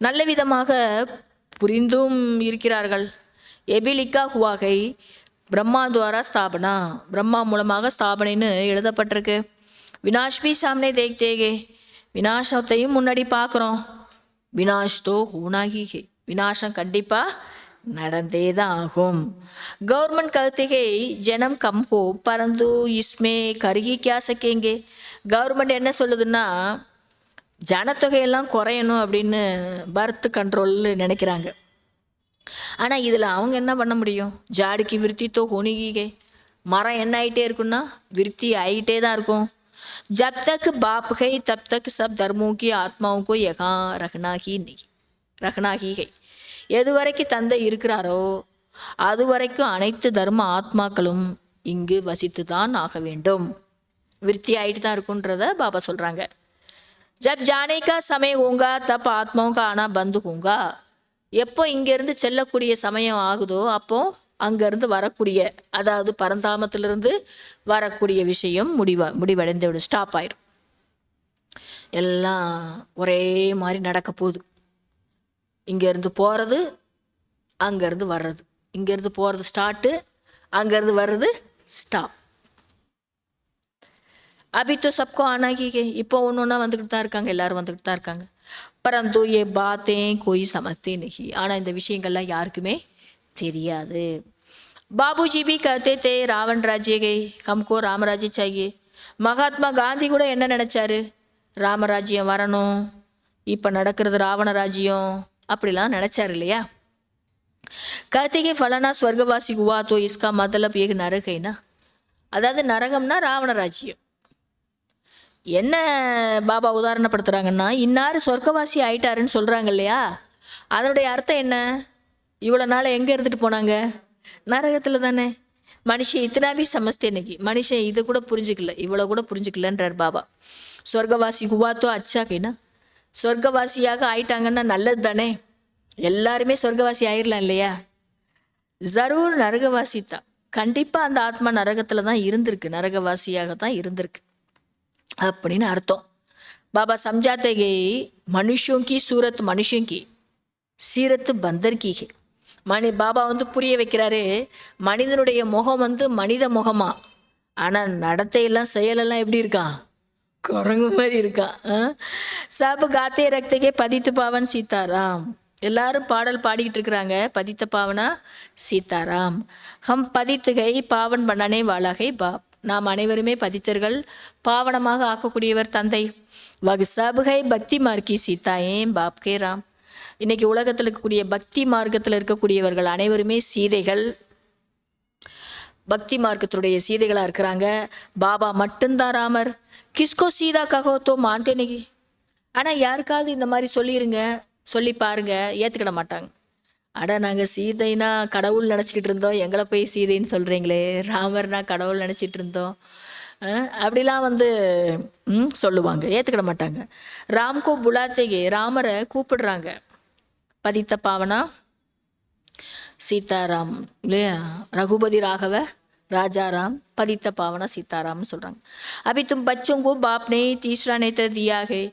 நல்ல விதமாக புரிந்தும் இருக்கிறார்கள். எபி லிக்கா ஹுவாகை பிரம்மா துவாரா ஸ்தாபனா, பிரம்மா மூலமாக ஸ்தாபனைன்னு எழுதப்பட்டிருக்கு. வினாஷ் பி சாமனே தேக்தேகே, வினாசத்தையும் முன்னாடி பார்க்குறோம். வினாஷ் தோ ஹூனாகி, வினாசம் கண்டிப்பாக நடந்தே தான் ஆகும். கவர்மெண்ட் கருத்துகை ஜனம் கம் ஹோ பரந்து இஸ்மே கருகி கியா சக்கேங்கே, கவர்மெண்ட் என்ன சொல்லுதுன்னா ஜனத்தொகையெல்லாம் குறையணும் அப்படின்னு பர்த் கண்ட்ரோல்னு நினைக்கிறாங்க. ஆனால் இதில் அவங்க என்ன பண்ண முடியும்? ஜாடிக்கு விருத்தி தோ ஹோனிகே, மரம் என்ன ஆகிட்டே இருக்குன்னா விருத்தி ஆகிட்டே தான் இருக்கும். ஜப் தக் பாப் கை தப் தக் சப் தர்மோं की ஆத்மாओं को यहाँ रखना ही है. எது வரைக்கும் தந்தை இருக்கிறாரோ அது வரைக்கும் அனைத்து தர்ம ஆத்மாக்களும் இங்கு வசித்து தான் ஆக வேண்டும். விருத்தி ஆகிட்டு தான் இருக்குன்றத பாபா சொல்கிறாங்க. जब जाने का समय होगा तब आत्माओं का आना बंद होगा, எப்போ இங்கேருந்து செல்லக்கூடிய சமயம் ஆகுதோ அப்போ அங்கேருந்து வரக்கூடிய, அதாவது பரந்தாமத்திலிருந்து வரக்கூடிய விஷயம் முடிவடைந்து விடும், ஸ்டாப் ஆயிடும். எல்லாம் ஒரே மாதிரி நடக்க போகுது. இங்கேருந்து போகிறது, அங்கேருந்து வர்றது, இங்கேருந்து போகிறது ஸ்டார்ட்டு, அங்கேருந்து வர்றது ஸ்டாப். अभी तो सबको आना ही है, இப்போ ஒன்று ஒன்றா வந்துக்கிட்டு தான் இருக்காங்க, எல்லாரும் வந்துக்கிட்டு தான் இருக்காங்க. பரந்து ஏ பாத்தேன் கோய் சமத்தே நஹி, ஆனால் இந்த விஷயங்கள்லாம் யாருக்குமே தெரியாது. பாபுஜி பி கஹத்தே தே ராவன் ராஜ்ய கே ஹம்கோ ராமராஜ்ய சாகியே, மகாத்மா காந்தி கூட என்ன நினச்சாரு? ராமராஜ்யம் வரணும், இப்போ நடக்கிறது ராவண ராஜ்யம் அப்படிலாம் நினச்சார் இல்லையா? கஹத்தே கே ஃபலானா ஸ்வர்கவாசி ஹுவா தோ இஸ்கா மதலப் ஏக் நரகைனா, அதாவது நரகம்னா ராவண ராஜ்யம். என்ன பாபா உதாரணப்படுத்துகிறாங்கன்னா, இன்னார் சொர்க்கவாசி ஆயிட்டாருன்னு சொல்கிறாங்க இல்லையா, அதனுடைய அர்த்தம் என்ன? இவ்வளோ நாள் எங்கே இருந்துட்டு போனாங்க? நரகத்தில் தானே. மனுஷன் இத்தனாவே சமஸ்தே இன்னைக்கு, மனுஷன் இதை கூட புரிஞ்சுக்கல, இவ்வளோ கூட புரிஞ்சுக்கலன்றார் பாபா. சொர்க்கவாசி ஹுவாத்தோ அச்சா கேனா, சொர்க்கவாசியாக ஆயிட்டாங்கன்னா நல்லது தானே, எல்லாருமே சொர்க்கவாசி ஆயிடலாம் இல்லையா? ஜரூர் நரகவாசி தான், கண்டிப்பாக அந்த ஆத்மா நரகத்தில் தான் இருந்திருக்கு, நரகவாசியாக தான் இருந்திருக்கு அப்படின்னு அர்த்தம். பாபா சம்ஜாத்தே கே மனுஷோं की सूरत मनुष्यों की सीरत बंदर की है. பாபா புரிய வைக்கிறாரு, மனிதனுடைய முகம் மனித முகமா, ஆனால் நடத்தையெல்லாம் செயலெல்லாம் எப்படி இருக்கான்? குரங்கு மாதிரி இருக்கான். சப் காத்தே ரக்தகே பதித்து பாவன் சீதாராம், எல்லாரும் பாடல் பாடிக்கிட்டு இருக்கிறாங்க, பதித்த பாவனா சீதாராம். ஹம் பதித்துகை பாவன் பண்ணனே வாழாகை பாப், நாம் அனைவருமே பதித்தர்கள், பாவனமாக ஆக்கக்கூடியவர் தந்தை. வகு சபுகை பக்தி மார்க்கி சீதாயே பாப் கே ராம், இன்னைக்கு உலகத்தில் இருக்கக்கூடிய பக்தி மார்க்கத்தில் இருக்கக்கூடியவர்கள் அனைவருமே சீதைகள், பக்தி மார்க்கத்துடைய சீதைகளாக இருக்கிறாங்க. பாபா மட்டும்தான் ராமர். கிஸ்கோ சீதா ககோ தோ மான்டே நகி, ஆனால் யாருக்காவது இந்த மாதிரி சொல்லிடுங்க, சொல்லி பாருங்க, ஏற்றுக்கிட மாட்டாங்க. அட நாங்கள் சீதைனா கடவுள் நினச்சிக்கிட்டு இருந்தோம், எங்களை போய் சீதைன்னு சொல்கிறீங்களே, ராமர்னா கடவுள் நினச்சிட்டு இருந்தோம் அப்படிலாம் சொல்லுவாங்க, ஏற்றுக்கிட மாட்டாங்க. ராம்கோ புலாத்தேகே, ராமரை கூப்பிடுறாங்க, பதித்த பாவனா சீதாராம் இல்லையா, ரகுபதி ராகவ ராஜாராம் பதித்த பாவனா சீதாராம்னு சொல்கிறாங்க. அபி தும் பச்சோங்கோ பாப்னே தீஸ்ரா நேத்திர தியாகே,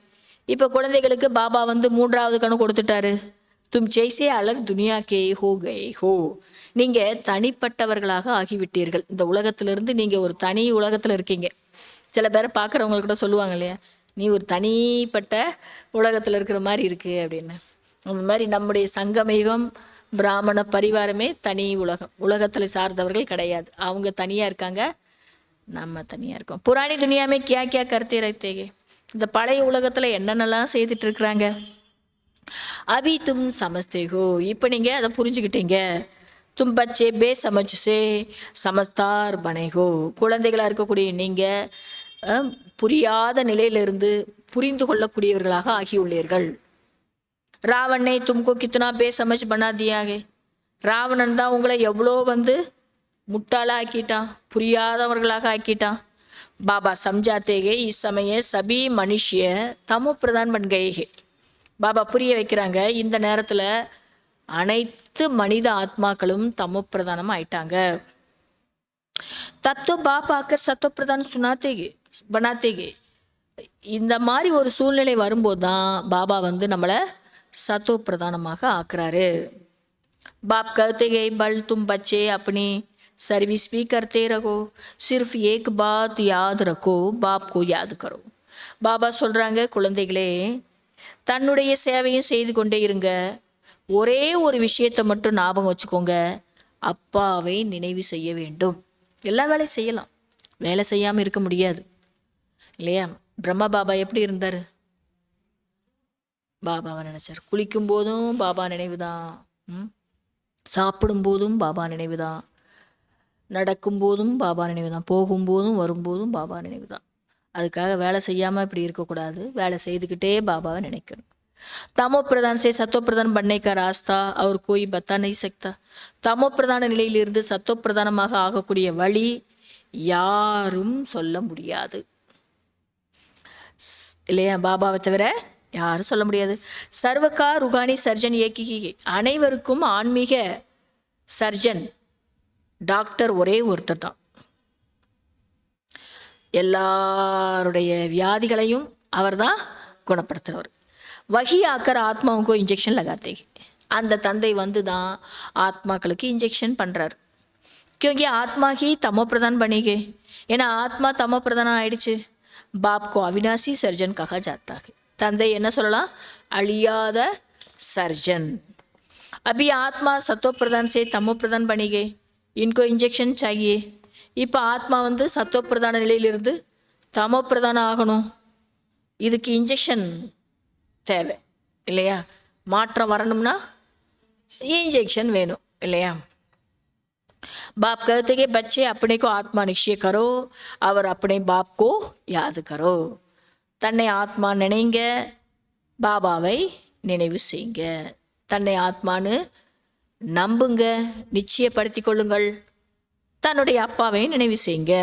இப்போ குழந்தைகளுக்கு பாபா 3வது கணு கொடுத்துட்டாரு. தும் ஜெய்சே அலக் துனியா கே ஹோ கே ஹோ, நீங்கள் தனிப்பட்டவர்களாக ஆகிவிட்டீர்கள், இந்த உலகத்திலிருந்து நீங்கள் ஒரு தனி உலகத்தில் இருக்கீங்க, சில பேரை பார்க்குறவங்களுக்கு கூட சொல்லுவாங்க இல்லையா, நீ ஒரு தனிப்பட்ட உலகத்தில் இருக்கிற மாதிரி இருக்குது அப்படின்னு. அந்த மாதிரி நம்முடைய சங்கமயுகம் பிராமண பரிவாரமே தனி உலகம், உலகத்தில் சார்ந்தவர்கள் கிடையாது. அவங்க தனியாக இருக்காங்க, நம்ம தனியாக இருக்கோம். புராணி துனியாமே கியா கியா கருத்தே ரஹத்தேகே, இந்த பழைய உலகத்தில் என்னென்னலாம் செய்துட்டு இருக்கிறாங்க. அபி தும் சமஸ்தேகோ, இப்போ நீங்கள் அதை புரிஞ்சுக்கிட்டீங்க. தும் பச்சே பே சமஜ்சே சமஸ்தார் பனேகோ, குழந்தைகளாக இருக்கக்கூடிய நீங்கள் புரியாத நிலையிலிருந்து புரிந்து கொள்ளக்கூடியவர்களாக ஆகியுள்ளீர்கள். ராவணே தும்கோ கித்தனா பே சமஜ் பனா தியாகே, ராவணன் தான் உங்களை எவ்வளோ முட்டாளாக ஆக்கிட்டான், புரியாதவர்களாக ஆக்கிட்டான். பாபா சம்ஜாத்தேகே இஸ் சமய சபி மனுஷிய தமோ பிரதான் பன் கயேகே, பாபா புரிய வைக்கிறாங்க, இந்த நேரத்தில் அனைத்து மனித ஆத்மாக்களும் தமோ பிரதானம் ஆயிட்டாங்க. தத்துவ பாப்பாக்கர் சத்துவ பிரதானம் சுனாத்தேகே பனாத்தேகே, இந்த மாதிரி ஒரு சூழ்நிலை வரும்போது தான் பாபா நம்மளை சத்துவ பிரதானமாக ஆக்குறாரு. बाप कहते गए बल तुम बच्चे अपनी सर्विस भी करते रहो, सिर्फ एक बात याद रखो, बाप को याद करो. பாபா சொல்கிறாங்க, குழந்தைகளே தன்னுடைய சேவையும் செய்து கொண்டே இருங்க, ஒரே ஒரு விஷயத்தை மட்டும் ஞாபகம் வச்சுக்கோங்க, அப்பாவை நினைவு செய்ய வேண்டும். எல்லா வேலையும் செய்யலாம், வேலை செய்யாமல் இருக்க முடியாது இல்லையா. பிரம்மா பாபா எப்படி இருந்தார், பாபாவை நினச்சார். குளிக்கும் போதும் பாபா நினைவு தான், சாப்பிடும்போதும் பாபா நினைவு தான், நடக்கும்போதும் பாபா நினைவு தான், போகும்போதும் வரும்போதும் பாபா நினைவு தான். அதுக்காக வேலை செய்யாமல் இப்படி இருக்கக்கூடாது, வேலை செய்துக்கிட்டே பாபாவை நினைக்கணும். தமோ பிரதான் சே சத்தோ பிரதான் பண்ணே கா ராஸ்தா அவர் கோய் பத்தா நை சக்தா, தமோ பிரதான நிலையிலிருந்து சத்தோ பிரதானமாக ஆகக்கூடிய வழி யாரும் சொல்ல முடியாது இல்லையா, பாபாவை தவிர யாரும் சொல்ல முடியாது. சர்வகா ருகானி சர்ஜன் ஏகி, அனைவருக்கும் ஆன்மீக சர்ஜன் டாக்டர் ஒரே ஒருத்தர் தான். எல்லாருடைய வியாதிகளையும் அவர் தான் குணப்படுத்துகிறவர். வகி ஆக்கர் ஆத்மாவுக்கும் இன்ஜெக்ஷன் லகாத்தே, அந்த தந்தை தான் ஆத்மாக்களுக்கு இன்ஜெக்ஷன் பண்ணுறாரு. क्योंकि ஆத்மா ஹி தமோ பிரதான் பணிகே, ஏன்னா ஆத்மா தமோ பிரதானம் ஆயிடுச்சு. பாப்கோ அவினாசி சர்ஜன் கஹா ஜாத்தா ஹை, தந்தை என்ன சொல்லலாம், அழியாத சர்ஜன். अभी ஆத்மா சத்தோ பிரதான் சே தமோ பிரதான் பணிகே, இன்கோ இன்ஜெக்ஷன் சாகியே. இப்போ ஆத்மா சத்தோ பிரதான நிலையிலிருந்து தமோ பிரதானம் ஆகணும், இதுக்கு இன்ஜெக்ஷன் தேவை இல்லையா. மாற்றம் வரணும்னா इंजेक्शन வேணும் இல்லையா. बाप कहते कि बच्चे अपने को आत्मा निश्चय करो और अपने बाप को याद करो. தன்னை ஆத்மா நினைங்க, பாபாவை நினைவு செய்யுங்க. தன்னை ஆத்மான்னு நம்புங்க, நிச்சயப்படுத்தி கொள்ளுங்கள், தன்னுடைய அப்பாவை நினைவு செய்யுங்க.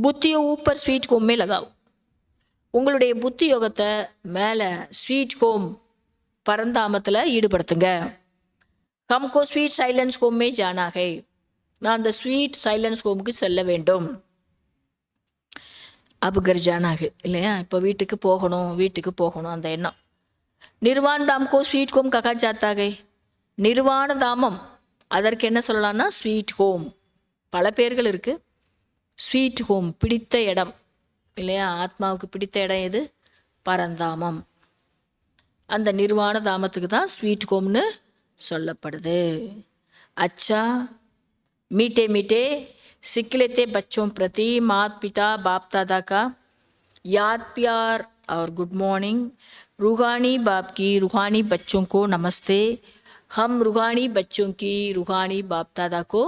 புத்தியோ ஊப்பர் ஸ்வீட் கோமே லகாவ், உங்களுடைய புத்தி யோகத்தை மேலே ஸ்வீட் ஹோம் பரந்தாமத்தில் ஈடுபடுத்துங்க. हमको ஸ்வீட் சைலன்ஸ் ஹோமே ஜானா ஹை, நான் அந்த ஸ்வீட் சைலன்ஸ் ஹோமுக்கு செல்ல வேண்டும். அபுகர் ஜானா ஹை இல்லையா, இப்போ வீட்டுக்கு போகணும் அந்த எண்ணம். நிர்வாண தாம்கோ ஸ்வீட் ஹோம் ககா ஜாத்தா ஹை, நிர்வாண தாமம் அதற்கு என்ன சொல்லலாம்னா ஸ்வீட் ஹோம். பல பேர்கள் இருக்குது. ஸ்வீட் ஹோம் பிடித்த இடம் இல்லையா, ஆத்மாவுக்கு பிடித்த இடம் எது, பரந்தாமம். அந்த நிர்வாண தாமத்துக்கு தான் ஸ்வீட் ஹோம்னு சொல்லப்படுது. अच्छा मीठे मीठे सीख लेते बच्चों प्रति माता पिता बाप दादा का याद प्यार और गुड मॉर्निंग. रूहानी बाप की रूहानी बच्चों को नमस्ते. हम रूहानी बच्चों की रूहानी बाप दादा को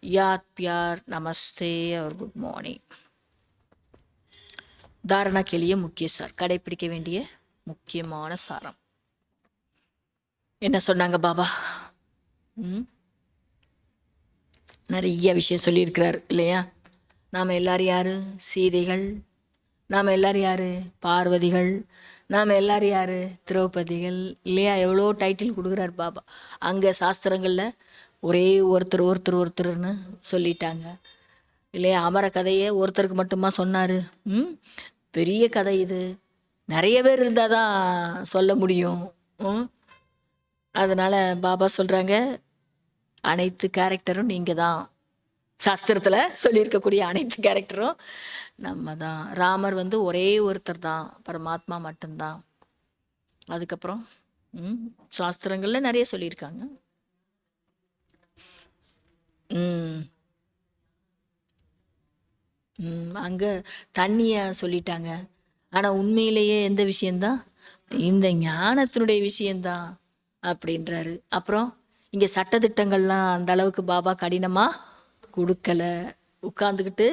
याद प्यार नमस्ते और गुड मॉर्निंग. धारणा के लिए मुख्य सार, கடைப்பிடிக்க வேண்டிய முக்கியமான சாரம் என்ன சொன்னாங்க பாபா. நிறைய விஷயம் சொல்லியிருக்கிறார் இல்லையா. நாம் எல்லோரும் யார், சீதைகள். நாம் எல்லோரும் யார், பார்வதிகள். நாம் எல்லோரும் யார், திரௌபதிகள் இல்லையா. எவ்வளோ டைட்டில் கொடுக்குறார் பாபா. அங்கே சாஸ்திரங்களில் ஒரே ஒருத்தர்னு சொல்லிட்டாங்க இல்லையா. அமர கதையை ஒருத்தருக்கு மட்டுமா சொன்னார். பெரிய கதை இது, நிறைய பேர் இருந்தால் தான் சொல்ல முடியும். அதனால் பாபா சொல்கிறாங்க, அனைத்து கேரக்டரும் நீங்கள் தான் சாஸ்திரத்தில் சொல்லியிருக்கக்கூடிய அனைத்து கேரக்டரும் நம்ம தான். ராமர் வந்து ஒரே ஒருத்தர் தான், பரமாத்மா மட்டும்தான். அதுக்கப்புறம் சாஸ்திரங்கள்ல நிறைய சொல்லியிருக்காங்க. அங்கே தண்ணியை சொல்லிட்டாங்க. ஆனால் உண்மையிலேயே எந்த விஷயந்தான்? இந்த ஞானத்தினுடைய விஷயந்தான் அப்படின்றாரு. அப்புறம் இங்கே சட்டத்திட்டங்கள்லாம் அந்த அளவுக்கு பாபா கடினமாக கொடுக்கல. உட்காந்துக்கிட்டு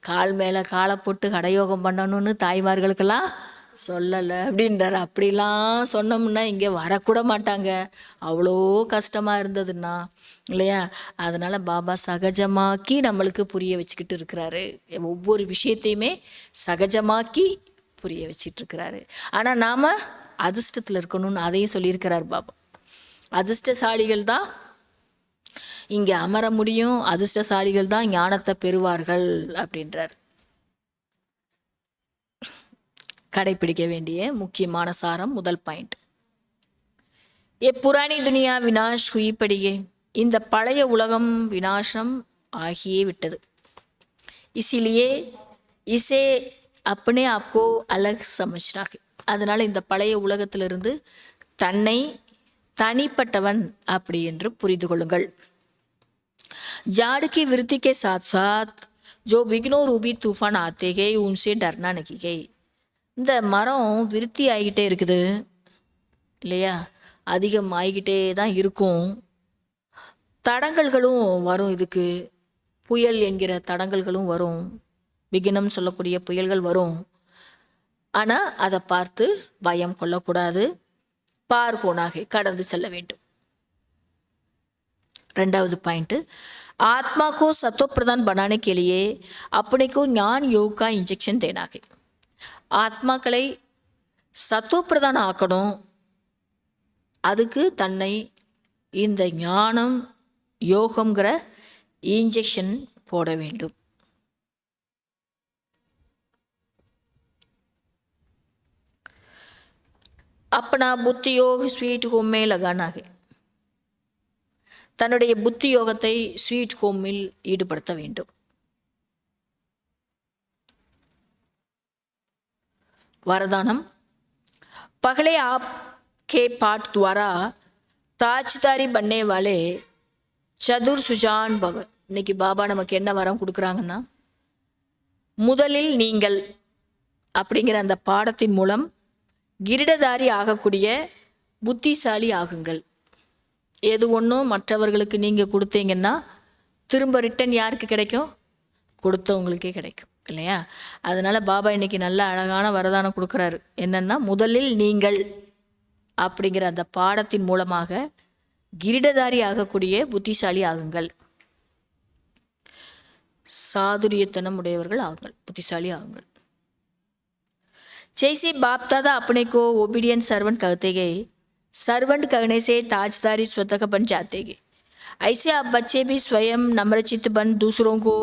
கால் மேலே காலை போட்டு கடையோகம் பண்ணணும்னு தாய்மார்களுக்கெல்லாம் சொல்லலை அப்படின்றாரு. அப்படிலாம் சொன்னோம்னா இங்கே வரக்கூட மாட்டாங்க, அவ்வளோ கஷ்டமாக இருந்ததுன்னா இல்லையா. அதனால் பாபா சகஜமாக்கி நம்மளுக்கு புரிய வச்சுக்கிட்டு இருக்கிறாரு. ஒவ்வொரு விஷயத்தையுமே சகஜமாக்கி புரிய வச்சிட்டு இருக்கிறாரு. ஆனால் நாம் அதிர்ஷ்டத்தில் இருக்கணும்னு அதையும் சொல்லியிருக்கிறார் பாபா. அதிர்ஷ்டசாலிகள் தான் இங்கே அமர முடியும், அதிர்ஷ்டசாலிகள் தான் ஞானத்தை பெறுவார்கள் அப்படின்றார். கடைப்பிடிக்க வேண்டிய முக்கியமான சாரம் முதல் பாயிண்ட், ஏ புராணி துனியா வினாஷ் ஹுயிப்படியே, இந்த பழைய உலகம் வினாசம் ஆகியே விட்டது. இசிலியே இசே அப்பனே ஆப்கோ அலக் சமஜ்னாக, அதனால் இந்த பழைய உலகத்திலிருந்து தன்னை தனிப்பட்டவன் அப்படி என்று புரிந்து கொள்ளுங்கள். जाड़ की वृत्ति के साथ साथ जो विघ्नों रूपी तूफान आते गए उनसे डरना नहीं गई. இந்த மரம் விருத்தி ஆகிக்கிட்டே இருக்குது இல்லையா, அதிகம் ஆகிக்கிட்டே தான் இருக்கும். தடங்கல்களும் வரும், இதுக்கு புயல் என்கிற தடங்கல்களும் வரும், விக்னம் சொல்லக்கூடிய புயல்கள் வரும். ஆனால் அதை பார்த்து பயம் கொள்ளக்கூடாது, பார்கோனாக கடந்து செல்ல வேண்டும். ரெண்டாவது பாயிண்ட், आत्मा को सत्व प्रदान बनाने के लिए अपने को ज्ञान योग का इंजेक्शन देना है. ஆத்மாக்களை சத்துவ பிரதானம் ஆக்கணும், அதுக்கு தன்னை இந்த ஞானம் யோகம்ங்கிற இன்ஜெக்ஷன் போட வேண்டும். अपना बुद्धि योग स्वीट होम में लगाना है. தன்னுடைய புத்தி யோகத்தை ஸ்வீட் ஹோமில் ஈடுபடுத்த வேண்டும். वरदानम, पहले आपके पाठ द्वारा ताजदारी बनने वाले चतुर सुजान भव. இன்னைக்கு பாபா நமக்கு என்ன வரம் கொடுக்குறாங்கன்னா, முதலில் நீங்கள் அப்படிங்கிற அந்த பாடத்தின் மூலம் கிரீடதாரி ஆகக்கூடிய புத்திசாலி ஆகுங்கள். எது ஒன்றும் மற்றவர்களுக்கு நீங்கள் கொடுத்தீங்கன்னா திரும்ப ரிட்டன் யாருக்கு கிடைக்கும்? கொடுத்தவங்களுக்கே கிடைக்கும் இல்லையா. அதனால் பாபா இன்னைக்கு நல்ல அழகான வரதானம் கொடுக்குறாரு. என்னென்னா, முதலில் நீங்கள் அப்படிங்கிற அந்த பாடத்தின் மூலமாக கிரீடதாரி ஆகக்கூடிய புத்திசாலி ஆகுங்கள், சாதுரியத்தனம் உடையவர்கள் ஆகுங்கள், புத்திசாலி ஆகுங்கள். जैसे बाप दादा अपने को ओबीडियंट सर्वेंट कहते गए, सर्वेंट कहने से ताजदारी स्वतः बन जाते गए, ऐसे आप बच्चे भी स्वयं नम्रचित्त बन दूसरों को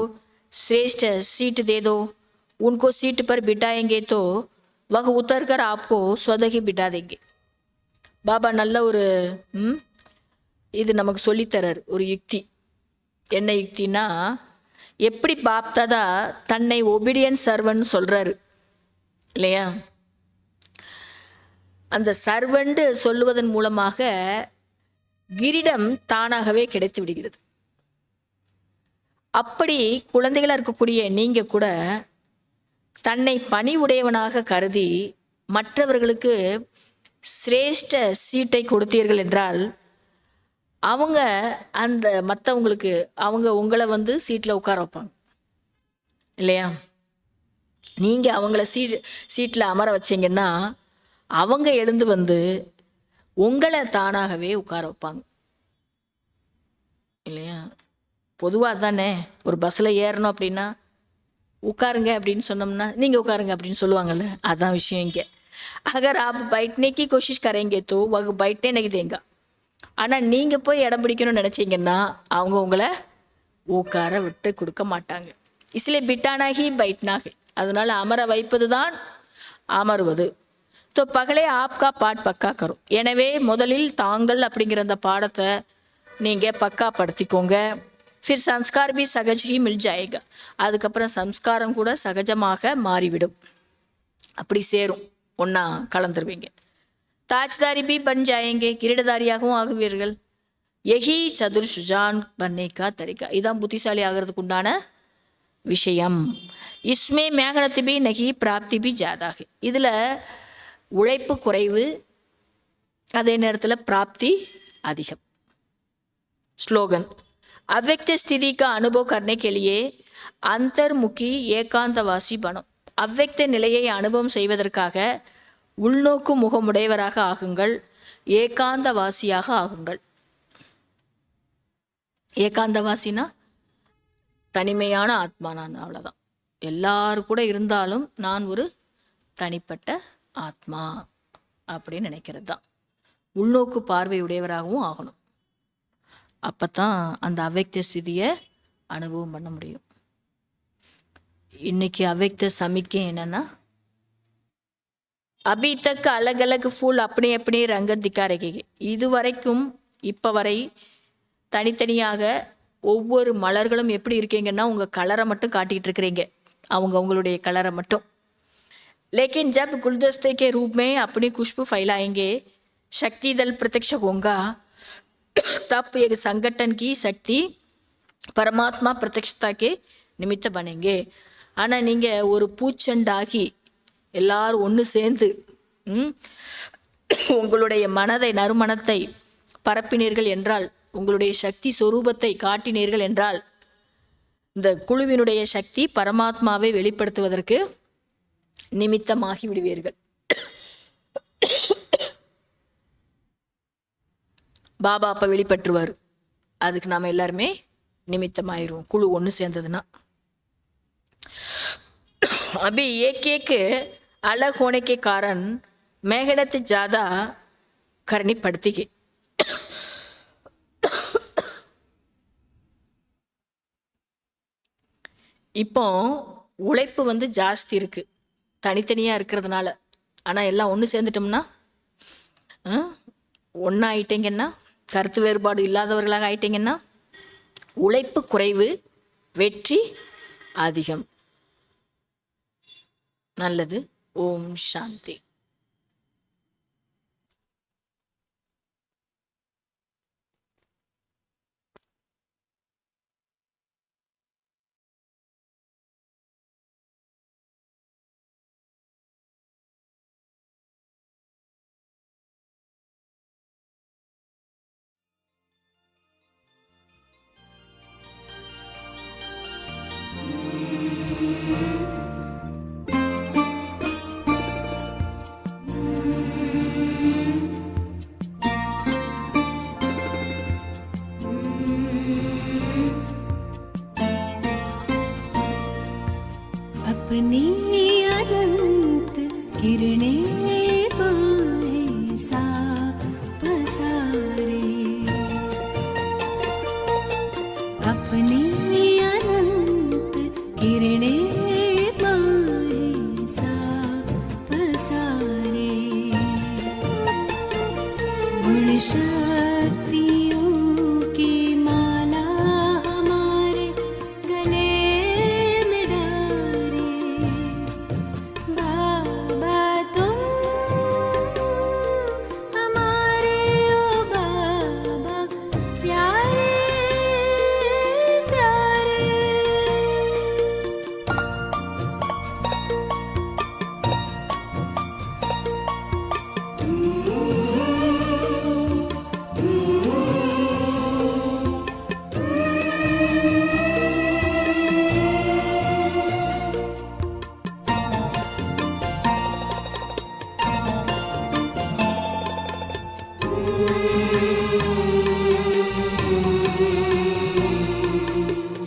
श्रेष्ठ सीट दे दो. उनको सीट पर बिठाएंगे तो वह उतर कर आपको स्वतः ही बिठा देंगे. பாபா நல்ல ஒரு இது நமக்கு சொல்லித்தரார், ஒரு யுக்தி. என்ன யுக்தினா, எப்படி பாப் தாதா தன்னை ஒபீடியன்ட் சர்வன்ட் சொல்கிறாரு இல்லையா, அந்த சர்வெண்ட் சொல்லுவதன் மூலமாக கிரீடம் தானாகவே கிடைத்து விடுகிறது. அப்படி குழந்தைகளாக இருக்கக்கூடிய நீங்கள் கூட தன்னை பணி உடையவனாக கருதி மற்றவர்களுக்கு சிரேஷ்ட சீட்டை கொடுத்தீர்கள் என்றால், அவங்க அந்த மற்றவங்களுக்கு அவங்க உங்களை வந்து சீட்டில் உட்கார வைப்பாங்க இல்லையா. நீங்கள் அவங்கள சீட்டில் அமர வச்சிங்கன்னா அவங்க எழுந்து வந்து உங்களை தானாகவே உட்கார வைப்பாங்க இல்லையா. பொதுவாக தானே, ஒரு பஸ்ஸில் ஏறணும் அப்படின்னா உட்காருங்க அப்படின்னு சொன்னோம்னா நீங்கள் உட்காருங்க அப்படின்னு சொல்லுவாங்கள்ல, அதான் விஷயம் இங்கே. अगर आप बैठने की कोशिश करेंगे तो वह बैठने नहीं देगा. ஆனால் நீங்கள் போய் இடம் பிடிக்கணும்னு நினச்சிங்கன்னா அவங்க உங்களை உட்கார விட்டு கொடுக்க மாட்டாங்க. इसलिए बिठाना ही बैठना है. அதனால் அமர வைப்பது தான் அமருவது. तो पहले आपका पाठ पक्का करो. எனவே முதலில் தாங்கள் அப்படிங்கிற அந்த பாடத்தை நீங்கள் பக்காப்படுத்திக்கோங்க. फिर संस्कार भी सहज ही मिल जाएगा. அதுக்கப்புறம் சம்ஸ்காரம் கூட சகஜமாக மாறிவிடும். அப்படி சேரும், ஒன்றா கலந்துருவீங்க. தாஜ்தாரி பி பன் ஜாயேங்கே, கிரீடதாரியாகவும் ஆகுவீர்கள். யஹி சதுர் சுஜான் பன்னேக்கா தரிகா, இதான் புத்திசாலி ஆகிறதுக்கு உண்டான விஷயம். இஸ்மே மேகனத்து பி நகி பிராப்தி பி ஜாதாக, இதில் உழைப்பு குறைவு, அதே நேரத்தில் பிராப்தி அதிகம். ஸ்லோகன். अव्यक्त स्थिति का अनुभव करने के लिए अंतर्मुखी ஏகாந்தவாசி பனம். அவ்வக்த நிலையை அனுபவம் செய்வதற்காக உள்நோக்கு முகமுடையவராக ஆகுங்கள், ஏகாந்தவாசியாக ஆகுங்கள். ஏகாந்தவாசினா தனிமையான ஆத்மா, நான் அவ்வளோதான். எல்லாரும் கூட இருந்தாலும் நான் ஒரு தனிப்பட்ட ஆத்மா அப்படின்னு நினைக்கிறது தான். உள்நோக்கு பார்வை உடையவராகவும் ஆகணும். அப்போ தான் அந்த அவ்வக்த ஸ்திதியை அனுபவம் பண்ண முடியும். இன்னைக்கு அவ்வக்த சமிக்கை என்னன்னா, அபி தக் அலக் அலக் ஃபூல் அப்படி அப்படி ரங்க திக்காரகே, இதுவரைக்கும் இப்போ வரை தனித்தனியாக ஒவ்வொரு மலர்களும் எப்படி இருக்கீங்கன்னா உங்கள் கலரை மட்டும் காட்டிகிட்டு இருக்கிறீங்க, அவங்களுடைய கலரை மட்டும். लेकिन जब गुलदस्ते के रूप में अपनी खुशबू फैलाएंगे, शक्ति दल प्रत्यक्ष होगा, तब एक संगठन की शक्ति परमात्मा प्रत्यक्षता के निमित्त बनेंगे. ஆனால் நீங்கள் ஒரு பூச்செண்டாகி எல்லாரும் ஒன்று சேர்ந்து உங்களுடைய மனதை நறுமணத்தை பரப்பினீர்கள் என்றால், உங்களுடைய சக்தி சொரூபத்தை காட்டினீர்கள் என்றால், இந்த குழுவினுடைய சக்தி பரமாத்மாவை வெளிப்படுத்துவதற்கு நிமித்தமாகி விடுவீர்கள். பாபா அப்போ வெளிப்பட்டுருவார். அதுக்கு நாம் எல்லாருமே நிமித்தமாயிரும், குழு ஒன்று சேர்ந்ததுன்னா. अभी एक एक अलग होने के कारण मेहनत ज़्यादा करनी पड़ती है. இப்போ உழைப்பு ஜாஸ்தி இருக்குது தனித்தனியாக இருக்கிறதுனால. ஆனால் எல்லாம் ஒன்று சேர்ந்துட்டோம்னா, ஒன்றா ஆயிட்டீங்கன்னா, கருத்து வேறுபாடு இல்லாதவர்களாக ஆயிட்டீங்கன்னா, உழைப்பு குறைவு, வெற்றி அதிகம். நல்லது. ஓம் சாந்தி. अपनी अनंत किरणें बाहे सा पसारे, अपनी अनंत किरणें बाहे सा पसारे. गुण शक्तियों की माला हमारे गले में डाले. बाबा तुम हमारे ओ बाबा प्यारे प्यारे.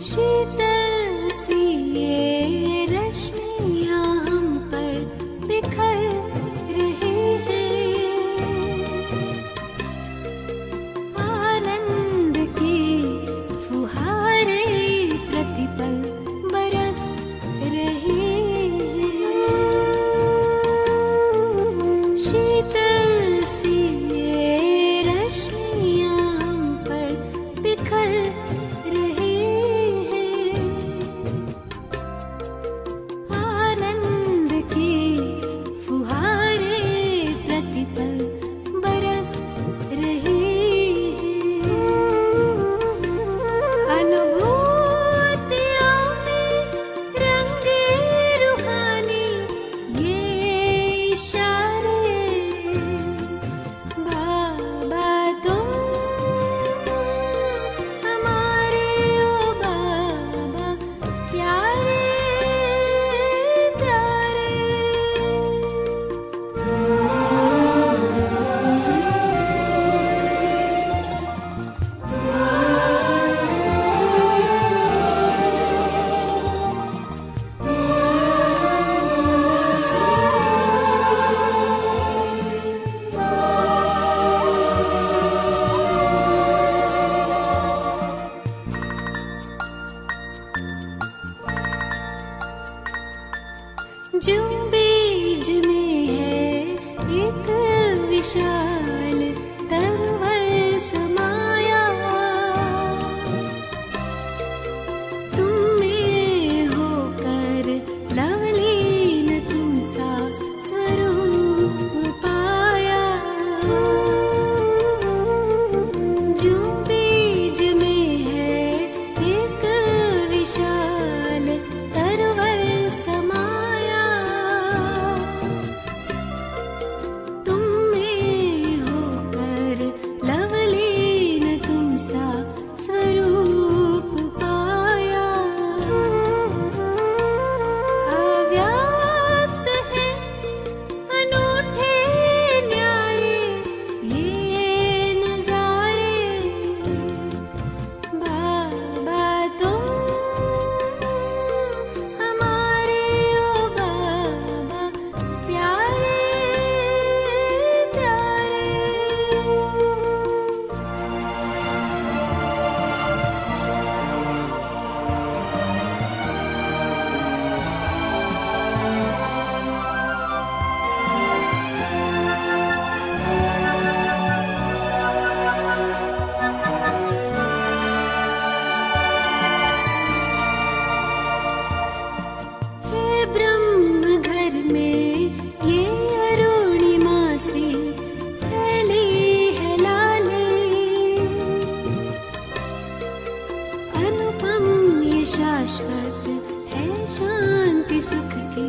शीतल सी ये रश्मियाँ हम पर बिखर रही हैं, आनंद की फुहारें प्रतिपल बरस रही हैं. शीतल सी ये रश्मियाँ हम पर बिखर रही जो बीज में है एक विशाल तरवर समाया, तुम में होकर लवलीन तुम सा स्वरूप पाया। जो बीज में है एक विशाल तरवर समाया, तुम में होकर लवलीन तुम सा स्वरूप पाया। अव्यक्त है अनूठे न्यारे ये नजारे, बाबा तुम हमारे ओ बाबा प्यारे प्यारे। हे ब्रह्म घर में ये अरुणिमा सी फैली है लाली, अनुपम ये शाश्वत है शांति सुख की